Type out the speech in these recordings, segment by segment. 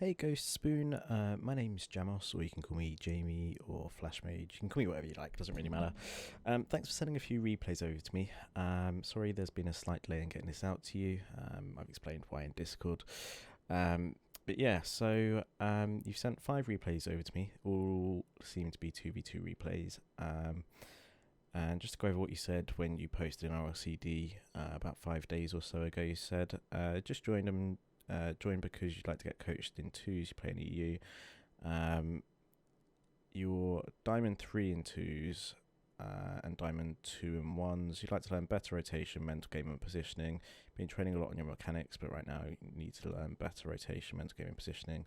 Hey Gh0stSpoon, my name's Jamos, or you can call me Jamie or Flashmage. You can call me whatever you like, doesn't really matter. Thanks for sending a few replays over to me. Sorry there's been a slight delay in getting this out to you. I've explained why in Discord. But yeah, so you've sent 5 replays over to me, all seem to be 2v2 replays. And just to go over what you said when you posted in RLCD about 5 days or so ago, you said just join because you'd like to get coached in 2s, you play in EU. Your Diamond 3 in 2s and Diamond 2 in 1s, you'd like to learn better rotation, mental game and positioning. Been training a lot on your mechanics, but right now you need to learn better rotation, mental game and positioning.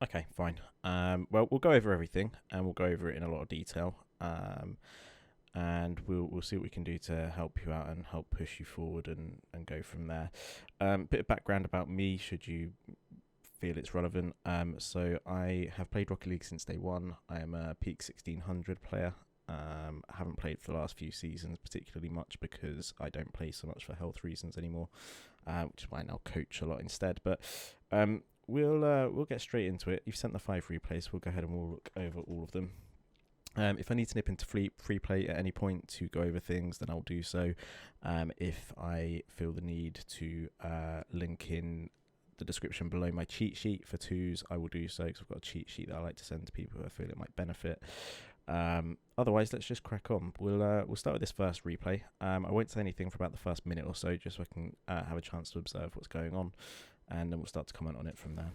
Okay, fine. Well, we'll go over everything, and we'll go over it in a lot of detail. And we'll see what we can do to help you out and help push you forward and go from there. Bit of background about me, should you feel it's relevant. So I have played Rocket League since day one. I am a peak 1600 player. I haven't played for the last few seasons particularly much because I don't play so much for health reasons anymore, which is why I now coach a lot instead. But we'll get straight into it. You've sent the 5 replays. We'll go ahead and we'll look over all of them. If I need to nip into free play at any point to go over things, then I'll do so. If I feel the need to link in the description below my cheat sheet for 2s, I will do so, because I've got a cheat sheet that I like to send to people who I feel it might benefit. Otherwise, let's just crack on. We'll start with this first replay. I won't say anything for about the first minute or so, just so I can have a chance to observe what's going on, and then we'll start to comment on it from there.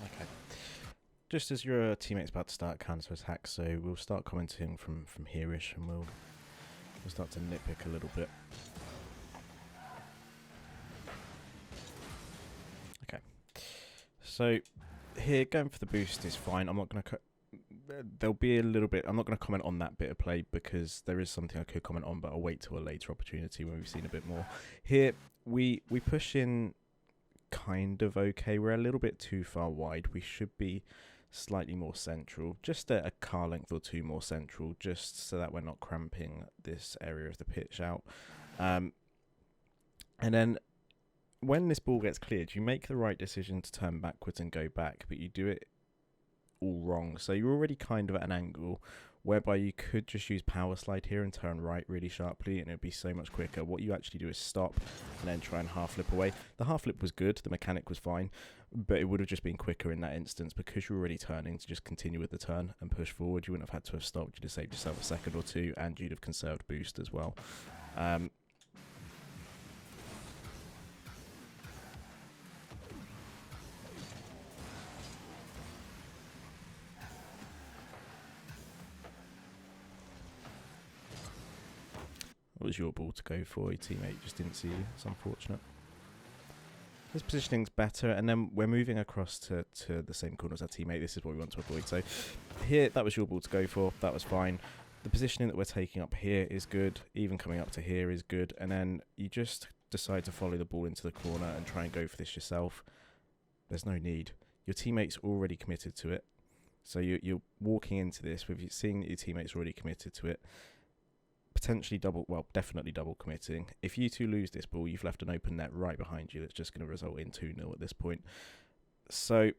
Okay. Just as your teammate's about to start counter attack, so we'll start commenting from here-ish, and we'll start to nitpick a little bit. Okay. So here, going for the boost is fine. I'm not going to. There'll be a little bit. I'm not going to comment on that bit of play because there is something I could comment on, but I'll wait till a later opportunity when we've seen a bit more. Here, we push in kind of okay. We're a little bit too far wide. We should be slightly more central, just a car length or 2 more central, just so that we're not cramping this area of the pitch out. And then when this ball gets cleared, you make the right decision to turn backwards and go back, but you do it all wrong. So you're already kind of at an angle whereby you could just use power slide here and turn right really sharply, and it'd be so much quicker. What you actually do is stop and then try and half flip away. The half flip was good, the mechanic was fine, but it would have just been quicker in that instance because you're already turning to just continue with the turn and push forward. You wouldn't have had to have stopped. You'd have saved yourself a second or 2, and you'd have conserved boost as well. What was your ball to go for? Your teammate just didn't see you. It's unfortunate. This positioning's better, and then we're moving across to the same corner as our teammate. This is what we want to avoid. So here, that was your ball to go for. That was fine. The positioning that we're taking up here is good. Even coming up to here is good. And then you just decide to follow the ball into the corner and try and go for this yourself. There's no need. Your teammate's already committed to it. So you're walking into this with seeing that your teammate's already committed to it. potentially definitely double committing. If you two lose this ball, you've left an open net right behind you that's just going to result in 2-0 at this point. So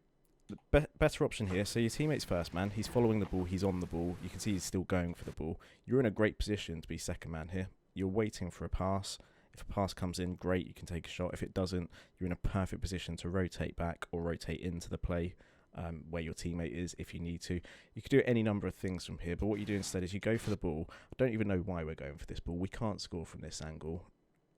the better option here, so your teammate's first man, he's following the ball, he's on the ball, you can see he's still going for the ball. You're in a great position to be second man here. You're waiting for a pass. If a pass comes in, great, you can take a shot. If it doesn't, you're in a perfect position to rotate back or rotate into the play where your teammate is if you need to. You could do any number of things from here, but what you do instead is you go for the ball. I don't even know why we're going for this ball. We can't score from this angle,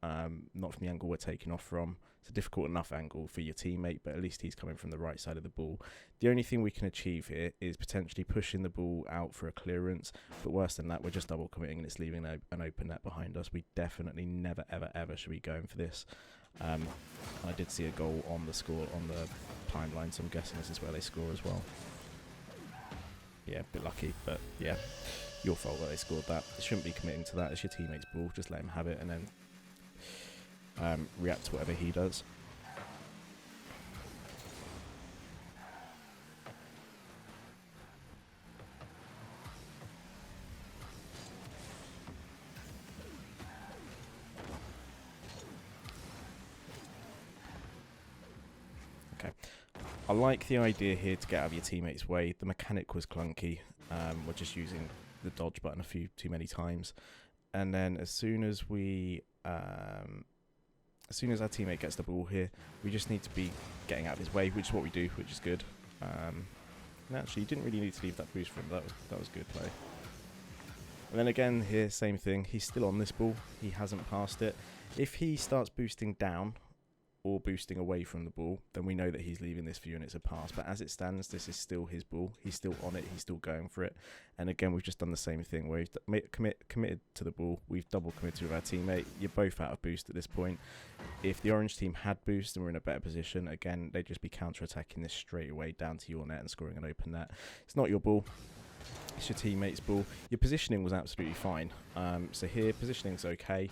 not from the angle we're taking off from. It's a difficult enough angle for your teammate, but at least he's coming from the right side of the ball. The only thing we can achieve here is potentially pushing the ball out for a clearance, but worse than that, we're just double committing and it's leaving an open net behind us. We definitely never, ever, ever should be going for this. I did see a goal on the timeline, so I'm guessing this is where they score as well. Yeah, a bit lucky, but yeah, your fault that they scored that. You shouldn't be committing to that. It's your teammate's ball. Just let him have it and then react to whatever he does. Okay. I like the idea here to get out of your teammate's way. The mechanic was clunky. We're just using the dodge button a few too many times. And then as soon as our teammate gets the ball here, we just need to be getting out of his way, which is what we do, which is good. And actually, you didn't really need to leave that boost for him. That was good play. And then again here, same thing. He's still on this ball. He hasn't passed it. If he starts boosting down or boosting away from the ball, then we know that he's leaving this for you and it's a pass. But as it stands, this is still his ball. He's still on it. He's still going for it. And again, we've just done the same thing where we've committed to the ball. We've double committed with our teammate. You're both out of boost at this point. If the orange team had boost and we're in a better position, again, they'd just be counter-attacking this straight away down to your net and scoring an open net. It's not your ball. It's your teammate's ball. Your positioning was absolutely fine. So here, positioning's okay.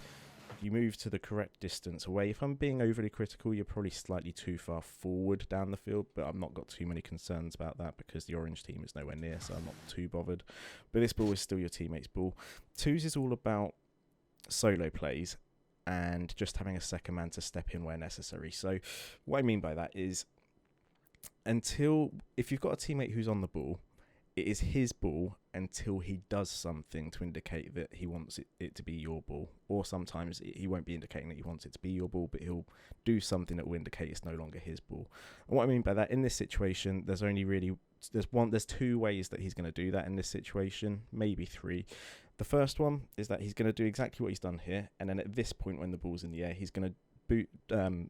You move to the correct distance away. If I'm being overly critical, you're probably slightly too far forward down the field, but I've not got too many concerns about that because the orange team is nowhere near, so I'm not too bothered. But this ball is still your teammate's ball. Twos is all about solo plays and just having a second man to step in where necessary. So what I mean by that is if you've got a teammate who's on the ball, it is his ball until he does something to indicate that he wants it to be your ball. Or sometimes he won't be indicating that he wants it to be your ball, but he'll do something that will indicate it's no longer his ball. And what I mean by that, in this situation, there's two ways that he's going to do that in this situation, maybe three. The first one is that he's going to do exactly what he's done here, and then at this point when the ball's in the air, he's going to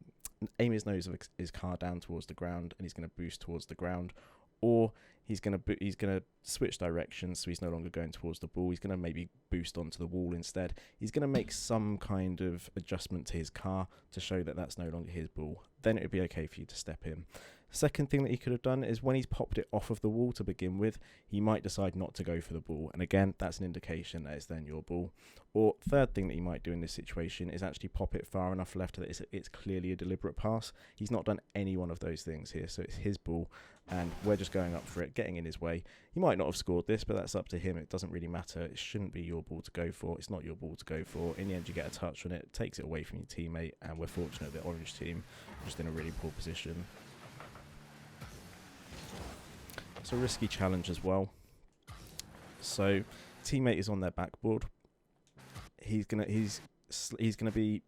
aim his nose of his car down towards the ground, and he's going to boost towards the ground. Or he's going to switch directions, so he's no longer going towards the ball. He's going to maybe boost onto the wall instead. He's going to make some kind of adjustment to his car to show that that's no longer his ball. Then it would be okay for you to step in. Second thing that he could have done is when he's popped it off of the wall to begin with, he might decide not to go for the ball. And again, that's an indication that it's then your ball. Or third thing that he might do in this situation is actually pop it far enough left that it's clearly a deliberate pass. He's not done any one of those things here, so it's his ball. And we're just going up for it, getting in his way. He might not have scored this, but that's up to him. It doesn't really matter. It shouldn't be your ball to go for. It's not your ball to go for. In the end, you get a touch on it, takes it away from your teammate, and we're fortunate that the orange team are just in a really poor position. It's a risky challenge as well. So, teammate is on their backboard. He's gonna be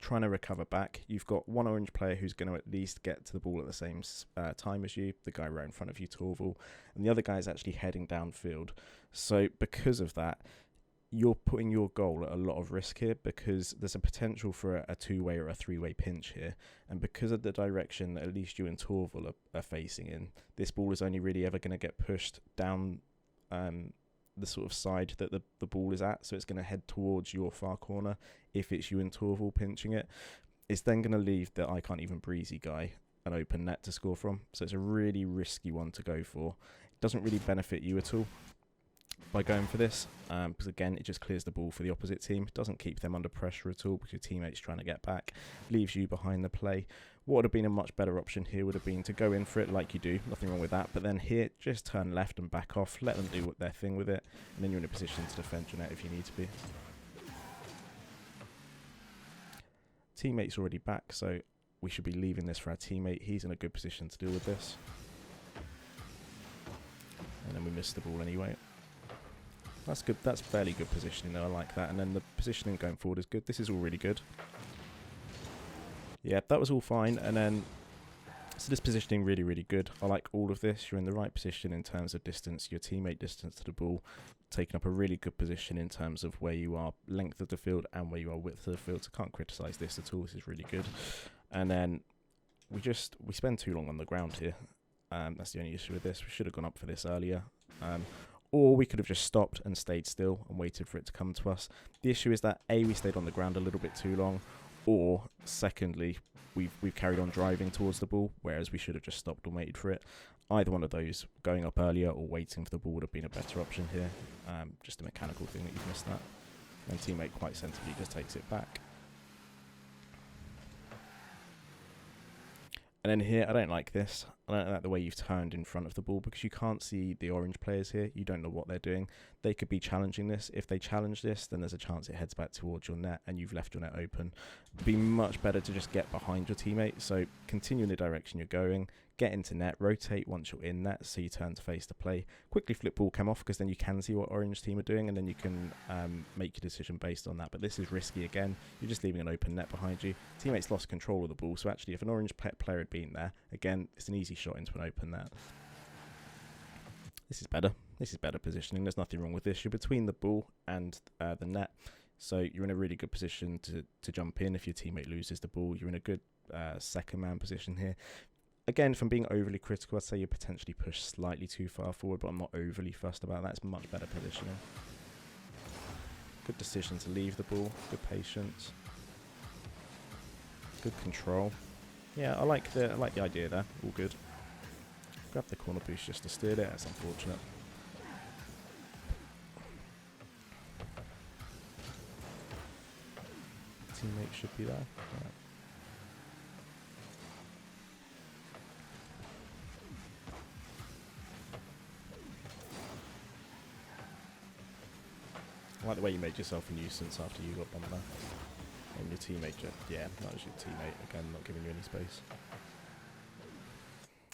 trying to recover back. You've got one orange player who's going to at least get to the ball at the same time as you, the guy right in front of you, Torval, and the other guy is actually heading downfield. So because of that, you're putting your goal at a lot of risk here because there's a potential for a two-way or a three-way pinch here, and because of the direction that at least you and Torval are facing in, this ball is only really ever going to get pushed down the sort of side that the ball is at, so it's going to head towards your far corner if it's you and Torval pinching it. It's then going to leave the I can't even breezy guy an open net to score from, so it's a really risky one to go for. It doesn't really benefit you at all by going for this, because again, it just clears the ball for the opposite team. It doesn't keep them under pressure at all because your teammate's trying to get back, leaves you behind the play. What would have been a much better option here would have been to go in for it like you do, nothing wrong with that, but then here, just turn left and back off, let them do their thing with it, and then you're in a position to defend your net if you need to be. Teammate's already back, so we should be leaving this for our teammate. He's in a good position to deal with this. And then we missed the ball anyway. That's good. That's fairly good positioning though. I like that. And then the positioning going forward is good. This is all really good. Yeah, that was all fine. And then, so this positioning really, really good. I like all of this. You're in the right position in terms of distance, your teammate distance to the ball, taking up a really good position in terms of where you are length of the field and where you are width of the field. So can't criticise this at all. This is really good. And then we spend too long on the ground here. That's the only issue with this. We should have gone up for this earlier. Or we could have just stopped and stayed still and waited for it to come to us. The issue is that A, we stayed on the ground a little bit too long, or secondly, we've carried on driving towards the ball, whereas we should have just stopped and waited for it. Either one of those, going up earlier or waiting for the ball, would have been a better option here. Just a mechanical thing that you've missed that. And teammate quite sensibly just takes it back. And then here, I don't like this. I don't like the way you've turned in front of the ball because you can't see the orange players here. You don't know what they're doing. They could be challenging this. If they challenge this, then there's a chance it heads back towards your net and you've left your net open. It'd be much better to just get behind your teammate. So continue in the direction you're going. Get into net, rotate once you're in net, so you turn to face the play. Quickly flip ball cam off because then you can see what orange team are doing and then you can make your decision based on that. But this is risky again. You're just leaving an open net behind you. Teammates lost control of the ball, so actually if an orange player had been there, again, it's an easy shot into an open net. This is better. This is better positioning. There's nothing wrong with this. You're between the ball and the net, so you're in a really good position to jump in if your teammate loses the ball. You're in a good second man position here. Again, if I'm being overly critical, I'd say you're potentially pushed slightly too far forward, but I'm not overly fussed about that. It's much better positioning. Good decision to leave the ball. Good patience. Good control. Yeah, I like the idea there. All good. Grab the corner boost just to steal it. That's unfortunate. Teammate should be there. Right. I like the way you made yourself a nuisance after you got bumped there. And your teammate, yeah, that was your teammate, again, not giving you any space.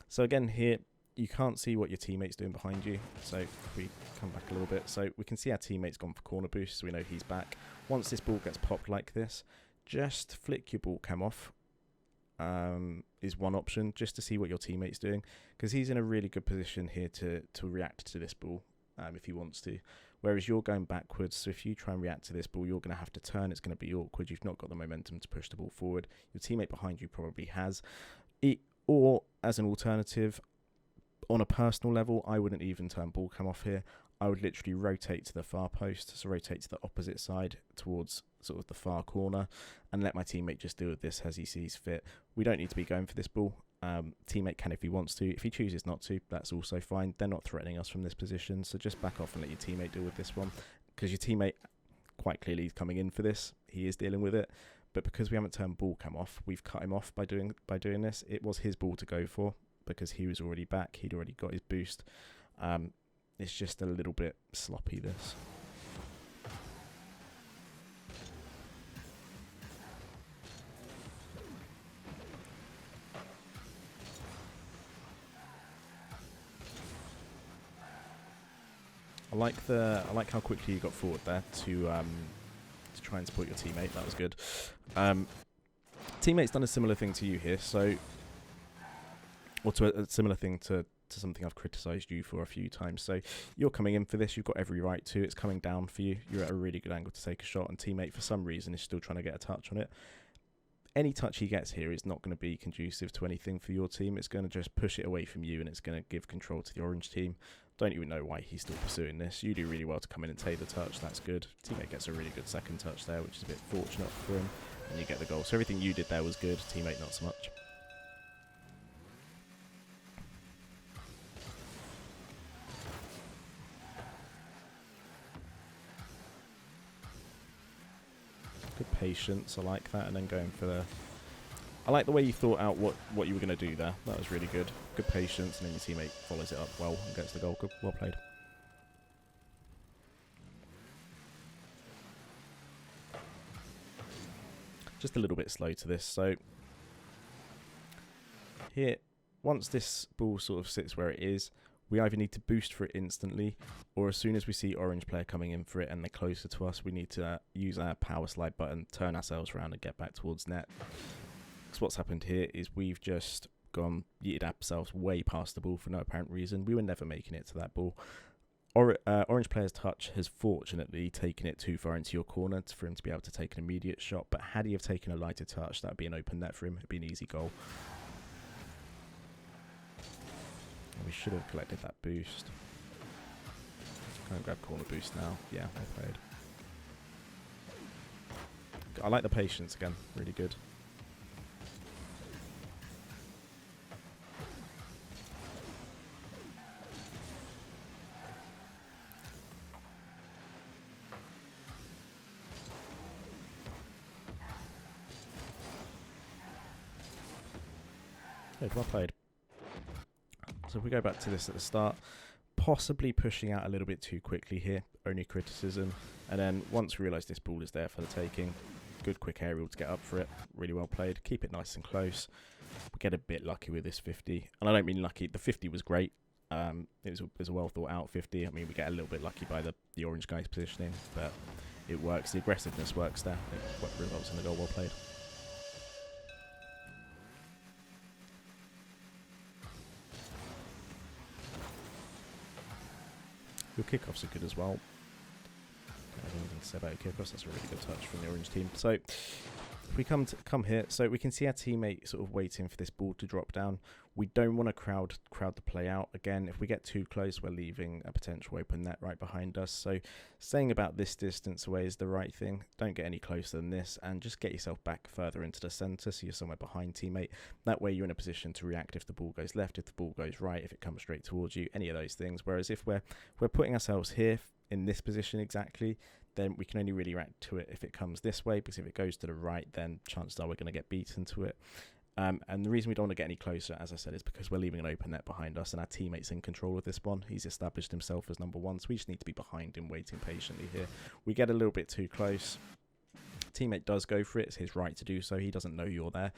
So again, here, you can't see what your teammate's doing behind you. So if we come back a little bit, so we can see our teammate's gone for corner boost, so we know he's back. Once this ball gets popped like this, just flick your ball cam off. Is one option, just to see what your teammate's doing, because he's in a really good position here to react to this ball if he wants to. Whereas you're going backwards, so if you try and react to this ball, you're going to have to turn. It's going to be awkward. You've not got the momentum to push the ball forward. Your teammate behind you probably has. Or as an alternative, on a personal level, I wouldn't even turn ball cam off here. I would literally rotate to the far post, so rotate to the opposite side towards sort of the far corner, and let my teammate just deal with this as he sees fit. We don't need to be going for this ball. Teammate can if he wants to. If he chooses not to, that's also fine. They're not threatening us from this position, so just back off and let your teammate deal with this one, because your teammate quite clearly is coming in for this. He is dealing with it, but because we haven't turned ball cam off, we've cut him off by doing this. It was his ball to go for because he was already back. He'd already got his boost. It's just a little bit sloppy, this. I like how quickly you got forward there to try and support your teammate. That was good. Teammate's done a similar thing to you here, so, or to a similar thing to something I've criticised you for a few times. So you're coming in for this. You've got every right to. It's coming down for you. You're at a really good angle to take a shot, and teammate for some reason is still trying to get a touch on it. Any touch he gets here is not going to be conducive to anything for your team. It's going to just push it away from you, and it's going to give control to the orange team. Don't even know why he's still pursuing this. You do really well to come in and take the touch. That's good. Teammate gets a really good second touch there, which is a bit fortunate for him, and you get the goal. So everything you did there was good. Teammate not so much. Good patience. I like that, and then going for the... I like the way you thought out what you were going to do there. That was really good. Good patience, and then your teammate follows it up well and gets the goal. Good, well played. just a little bit slow to this. So here, once this ball sort of sits where it is, we either need to boost for it instantly, or as soon as we see orange player coming in for it and they're closer to us, we need to use our power slide button, turn ourselves around and get back towards net. Because what's happened here is we've just yeeted ourselves way past the ball for no apparent reason. We were never making it to that ball. Orange player's touch has fortunately taken it too far into your corner for him to be able to take an immediate shot, but had he have taken a lighter touch, that would be an open net for him. It would be an easy goal. And we should have collected that boost. Go and grab corner boost now. Yeah, well played. I like the patience again. Really good. Good, well played. So if we go back to this at the start, possibly pushing out a little bit too quickly here, only criticism. And then once we realise this ball is there for the taking, good quick aerial to get up for it, really well played. Keep it nice and close. We get a bit lucky with this 50. And I don't mean lucky, the 50 was great. It was a well thought out 50. I mean, we get a little bit lucky by the orange guy's positioning, but it works. The aggressiveness works there. It results in the goal. Well played. Your kickoffs are good as well. I don't have anything to say about your kickoffs. That's a really good touch from the orange team. So if we come here, so we can see our teammate sort of waiting for this ball to drop down. We don't want to crowd the play out. Again, if we get too close, we're leaving a potential open net right behind us. So staying about this distance away is the right thing. Don't get any closer than this, and just get yourself back further into the centre so you're somewhere behind teammate. That way you're in a position to react if the ball goes left, if the ball goes right, if it comes straight towards you, any of those things. Whereas if we're putting ourselves here in this position exactly, then we can only really react to it if it comes this way, because if it goes to the right, then chances are we're going to get beaten to it. And the reason we don't want to get any closer, as I said, is because we're leaving an open net behind us and our teammate's in control of this one. He's established himself as number one, so we just need to be behind him, waiting patiently here. We get a little bit too close. Teammate does go for it. It's his right to do so. He doesn't know you're there.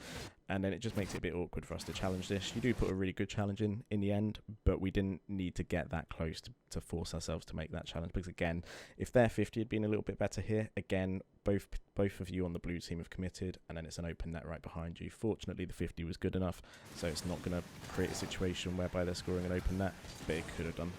And then it just makes it a bit awkward for us to challenge this. You do put a really good challenge in the end, but we didn't need to get that close to force ourselves to make that challenge. Because again, if their 50 had been a little bit better here, again, both of you on the blue team have committed, and then it's an open net right behind you. Fortunately, the 50 was good enough, so it's not going to create a situation whereby they're scoring an open net, but it could have done.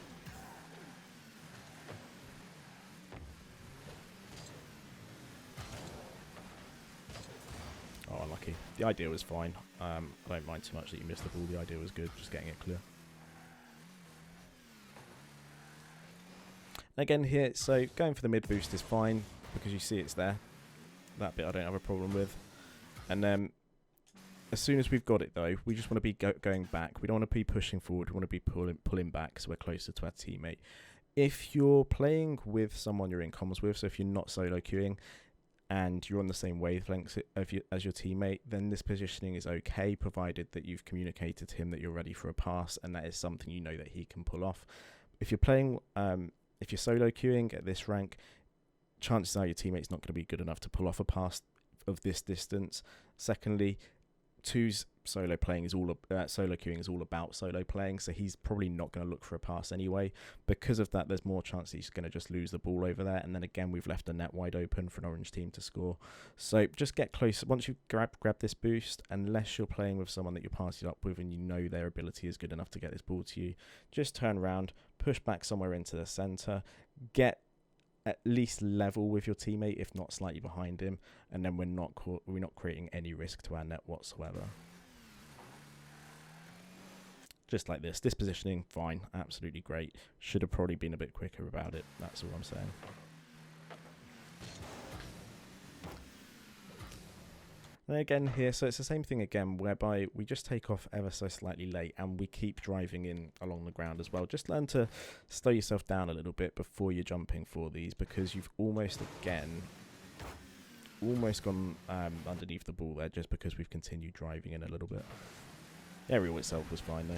Oh, unlucky. The idea was fine. I don't mind too much that you missed the ball. The idea was good, just getting it clear. Again here, so going for the mid boost is fine because you see it's there. That bit I don't have a problem with. And then as soon as we've got it though, we just want to be going back. We don't want to be pushing forward. We want to be pulling back so we're closer to our teammate. If you're playing with someone you're in comms with, so if you're not solo queuing, and you're on the same wavelength as your teammate, then this positioning is okay, provided that you've communicated to him that you're ready for a pass, and that is something you know that he can pull off. If you're playing, if you're solo queuing at this rank, chances are your teammate's not going to be good enough to pull off a pass of this distance. Secondly, two's solo queuing is all about solo playing, so he's probably not going to look for a pass anyway. Because of that, there's more chance he's going to just lose the ball over there, and then again we've left the net wide open for an orange team to score. So just get close. Once you grab this boost, unless you're playing with someone that you're partied up with and you know their ability is good enough to get this ball to you, just turn around, push back somewhere into the center, get at least level with your teammate, if not slightly behind him, and then we're not creating any risk to our net whatsoever. Just like this positioning, fine, absolutely great. Should have probably been a bit quicker about it. That's all I'm saying. And again here, so it's the same thing again, whereby we just take off ever so slightly late and we keep driving in along the ground as well. Just learn to slow yourself down a little bit before you're jumping for these, because you've almost gone underneath the ball there just because we've continued driving in a little bit. The aerial itself was fine though.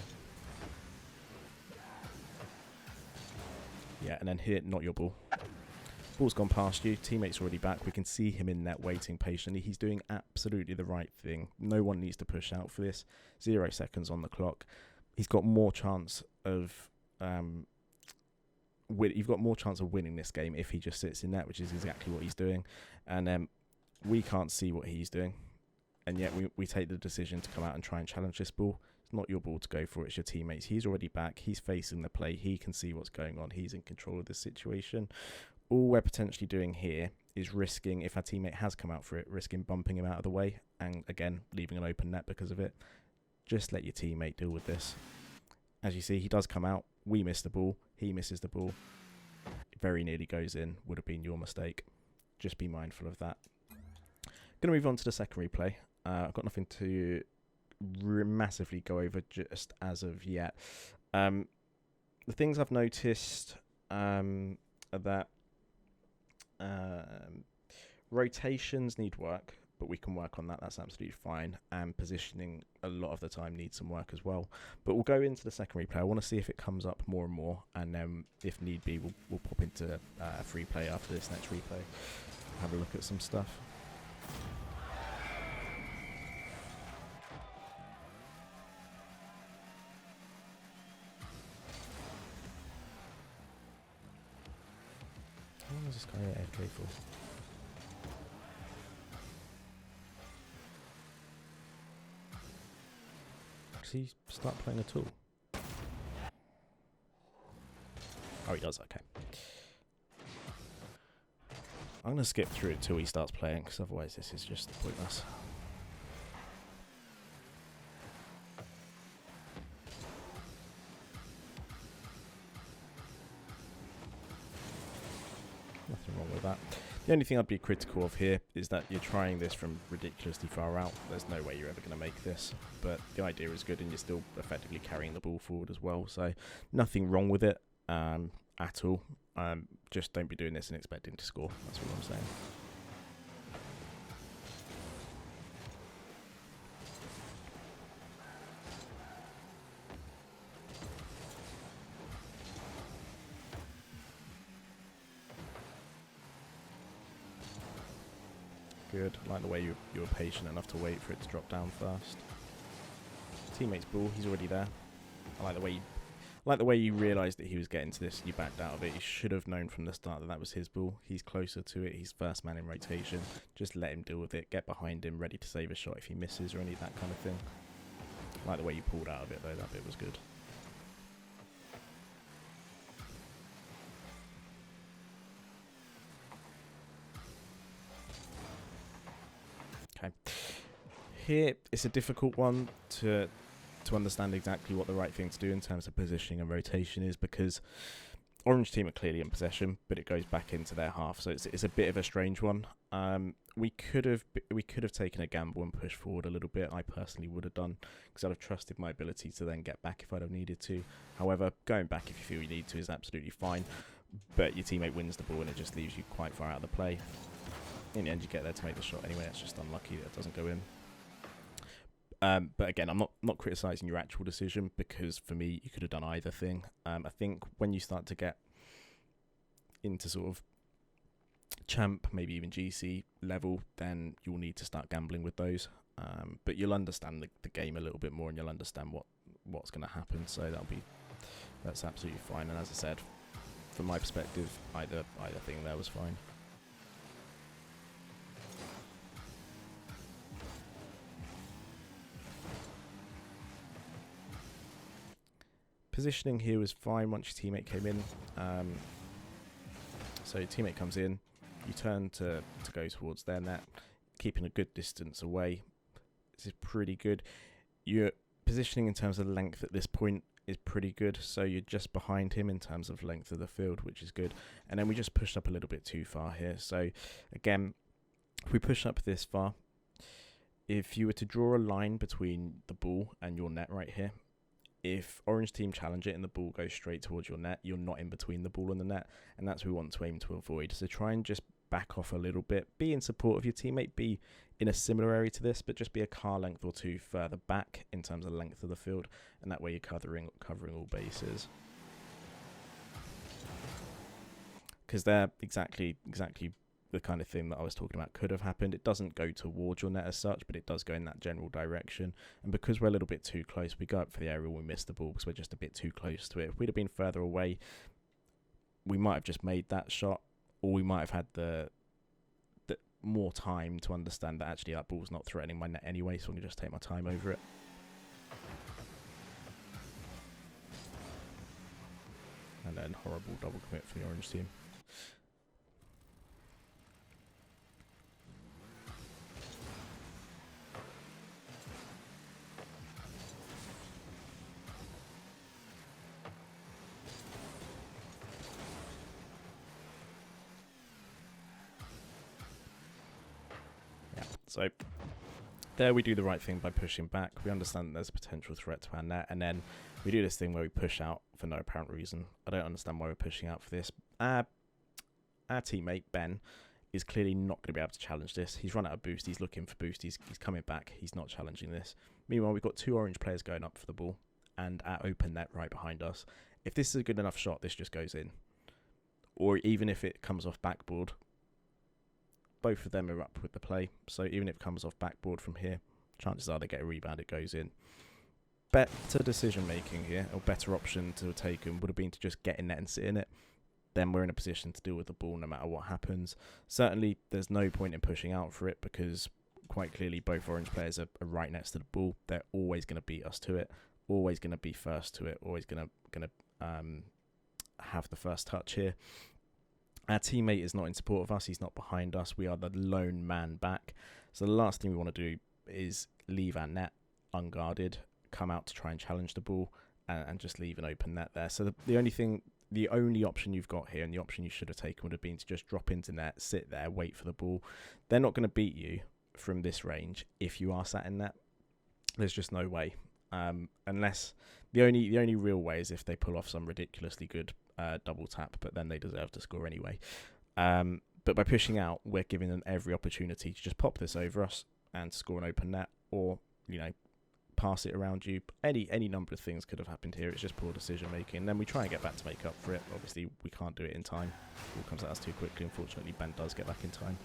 Yeah, and then here, not your ball. Ball's gone past you. Teammate's already back. We can see him in net waiting patiently. He's doing absolutely the right thing. No one needs to push out for this. 0 seconds on the clock. He's got more chance of you've got more chance of winning this game if he just sits in net, which is exactly what he's doing. And we can't see what he's doing. And yet we take the decision to come out and try and challenge this ball. It's not your ball to go for, it's your teammates. He's already back. He's facing the play. He can see what's going on. He's in control of the situation. All we're potentially doing here is risking, if our teammate has come out for it, risking bumping him out of the way and, again, leaving an open net because of it. Just let your teammate deal with this. As you see, he does come out. We miss the ball. He misses the ball. It very nearly goes in. Would have been your mistake. Just be mindful of that. Going to move on to the second replay. I've got nothing to massively go over just as of yet. The things I've noticed are that rotations need work, but we can work on that. That's absolutely fine. And positioning a lot of the time needs some work as well. But we'll go into the second replay. I want to see if it comes up more and more, and then if need be, we'll pop into free play after this next replay. Have a look at some stuff. How long is this guy AFK for? Does he start playing at all? Oh, he does, okay. I'm going to skip through it till he starts playing, because otherwise this is just pointless. Nothing wrong with that. The only thing I'd be critical of here is that you're trying this from ridiculously far out. There's no way you're ever going to make this, but the idea is good and you're still effectively carrying the ball forward as well, so nothing wrong with it at all. Just don't be doing this and expecting to score. That's what I'm saying. Good. I like the way you were patient enough to wait for it to drop down first. Teammate's ball. He's already there. I like the way you realised that he was getting to this and you backed out of it. You should have known from the start that that was his ball. He's closer to it. He's first man in rotation. Just let him deal with it. Get behind him, ready to save a shot if he misses or any of that kind of thing. I like the way you pulled out of it though. That bit was good. Okay. Here, it's a difficult one to understand exactly what the right thing to do in terms of positioning and rotation is, because Orange team are clearly in possession, but it goes back into their half, so it's a bit of a strange one. We could have taken a gamble and pushed forward a little bit. I personally would have done, because I'd have trusted my ability to then get back if I'd have needed to. However, going back if you feel you need to is absolutely fine, but your teammate wins the ball and it just leaves you quite far out of the play. In the end, you get there to make the shot anyway. It's just unlucky that it doesn't go in. But again, I'm not criticising your actual decision, because for me, you could have done either thing. I think when you start to get into sort of champ, maybe even GC level, then you'll need to start gambling with those. But you'll understand the game a little bit more, and you'll understand what's going to happen. So that's absolutely fine. And as I said, from my perspective, either thing there was fine. Positioning here was fine once your teammate came in. So your teammate comes in, you turn to go towards their net, keeping a good distance away. This is pretty good. Your positioning in terms of length at this point is pretty good, so you're just behind him in terms of length of the field, which is good. And then we just pushed up a little bit too far here. So again, if we push up this far, if you were to draw a line between the ball and your net right here, if Orange team challenge it and the ball goes straight towards your net, you're not in between the ball and the net, and that's what we want to aim to avoid. So try and just back off a little bit, be in support of your teammate, be in a similar area to this, but just be a car length or two further back in terms of length of the field, and that way you're covering all bases. because they're exactly the kind of thing that I was talking about could have happened. It doesn't go towards your net as such, but it does go in that general direction. And because we're a little bit too close, we go up for the aerial, we miss the ball because we're just a bit too close to it. If we'd have been further away, we might have just made that shot, or we might have had the more time to understand that actually that ball's not threatening my net anyway, so I'm going to just take my time over it. And then horrible double commit for the orange team. So there we do the right thing by pushing back. We understand that there's a potential threat to our net, and then we do this thing where we push out for no apparent reason. I don't understand why we're pushing out for this. Our teammate, Ben, is clearly not going to be able to challenge this. He's run out of boost. He's looking for boost. He's coming back. He's not challenging this. Meanwhile, we've got 2 orange players going up for the ball and our open net right behind us. If this is a good enough shot, this just goes in. Or even if it comes off backboard, both of them are up with the play, so even if it comes off backboard from here, chances are they get a rebound, it goes in. Better decision making here, or better option to have taken would have been to just get in net and sit in it. Then we're in a position to deal with the ball no matter what happens. Certainly there's no point in pushing out for it because quite clearly both orange players are right next to the ball. They're always going to beat us to it, always going to be first to it, always going to have the first touch here. Our teammate is not in support of us. He's not behind us. We are the lone man back. So the last thing we want to do is leave our net unguarded, come out to try and challenge the ball, and just leave an open net there. So the only option you've got here, and the option you should have taken, would have been to just drop into net, sit there, wait for the ball. They're not going to beat you from this range if you are sat in net. There's just no way. Unless the only real way is if they pull off some ridiculously good double tap, but then they deserve to score anyway. But by pushing out, we're giving them every opportunity to just pop this over us and score an open net, or pass it around you. Any number of things could have happened here. It's just poor decision making. And then we try and get back to make up for it. Obviously, we can't do it in time. Ball comes at us too quickly. Unfortunately, Ben does get back in time.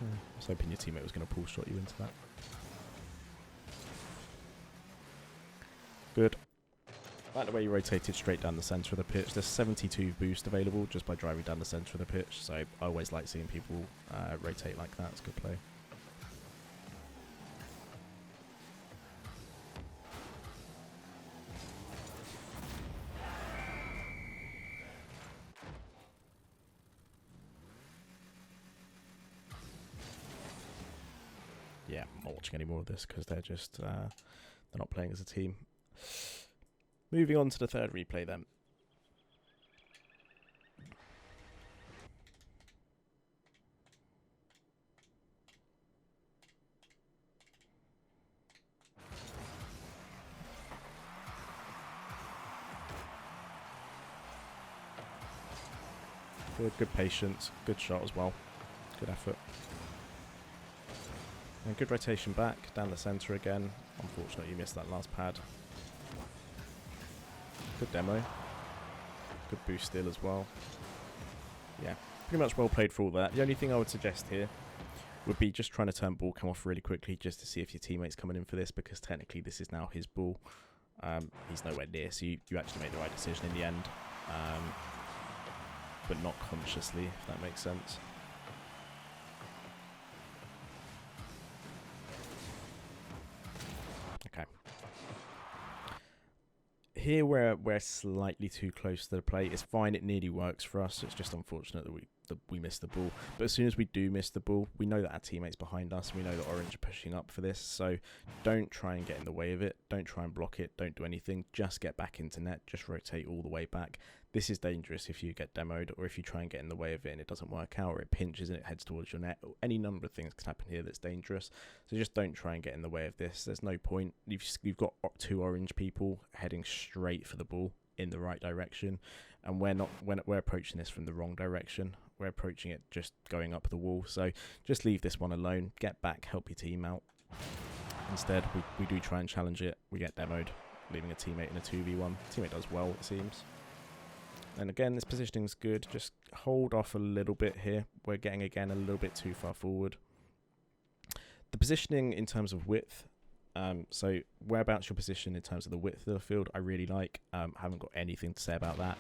I was hoping your teammate was going to pull shot you into that. Good. I like the way you rotated straight down the centre of the pitch. There's 72 boost available just by driving down the centre of the pitch, so I always like seeing people rotate like that. It's good play. Yeah, I'm not watching any more of this because they're just they're not playing as a team. Moving on to the third replay then. Good patience, good shot as well, good effort. And good rotation back, down the centre again. Unfortunately, you missed that last pad. Good demo. Good boost steal as well. Yeah, pretty much well played for all that. The only thing I would suggest here would be just trying to turn ball come off really quickly just to see if your teammate's coming in for this, because technically this is now his ball. He's nowhere near, so you actually made the right decision in the end. But not consciously, if that makes sense. Okay. Here we're slightly too close to the plate. It's fine, it nearly works for us. It's just unfortunate that we missed the ball. But as soon as we do miss the ball, we know that our teammates behind us. We know that Orange are pushing up for this. So don't try and get in the way of it. Don't try and block it. Don't do anything. Just get back into net. Just rotate all the way back. This is dangerous if you get demoed, or if you try and get in the way of it and it doesn't work out, or it pinches and it heads towards your net. Any number of things can happen here that's dangerous. So just don't try and get in the way of this. There's no point. You've got 2 orange people heading straight for the ball. in the right direction, and we're approaching this from the wrong direction. We're approaching it just going up the wall. So just leave this one alone. Get back, help your team out. Instead, we do try and challenge it. We get demoed, leaving a teammate in a 2v1. Teammate does well, it seems. And again, this positioning's good. Just hold off a little bit here. We're getting, again, a little bit too far forward. The positioning in terms of width, so whereabouts your position in terms of the width of the field, I really like. Haven't got anything to say about that.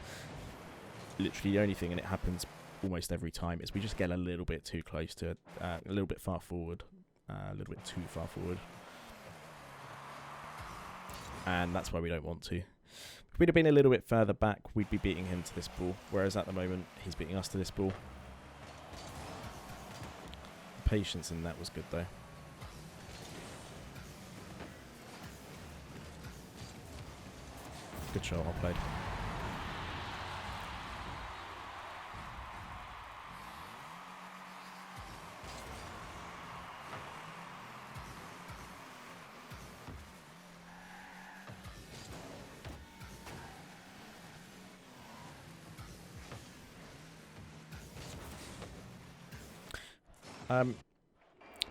Literally the only thing, and it happens almost every time, is we just get a little bit too close to, a little bit far forward, a little bit too far forward. And that's why we don't want to. If we'd have been a little bit further back, we'd be beating him to this ball, whereas at the moment, he's beating us to this ball. Patience in that was good, though. Good shot, well played.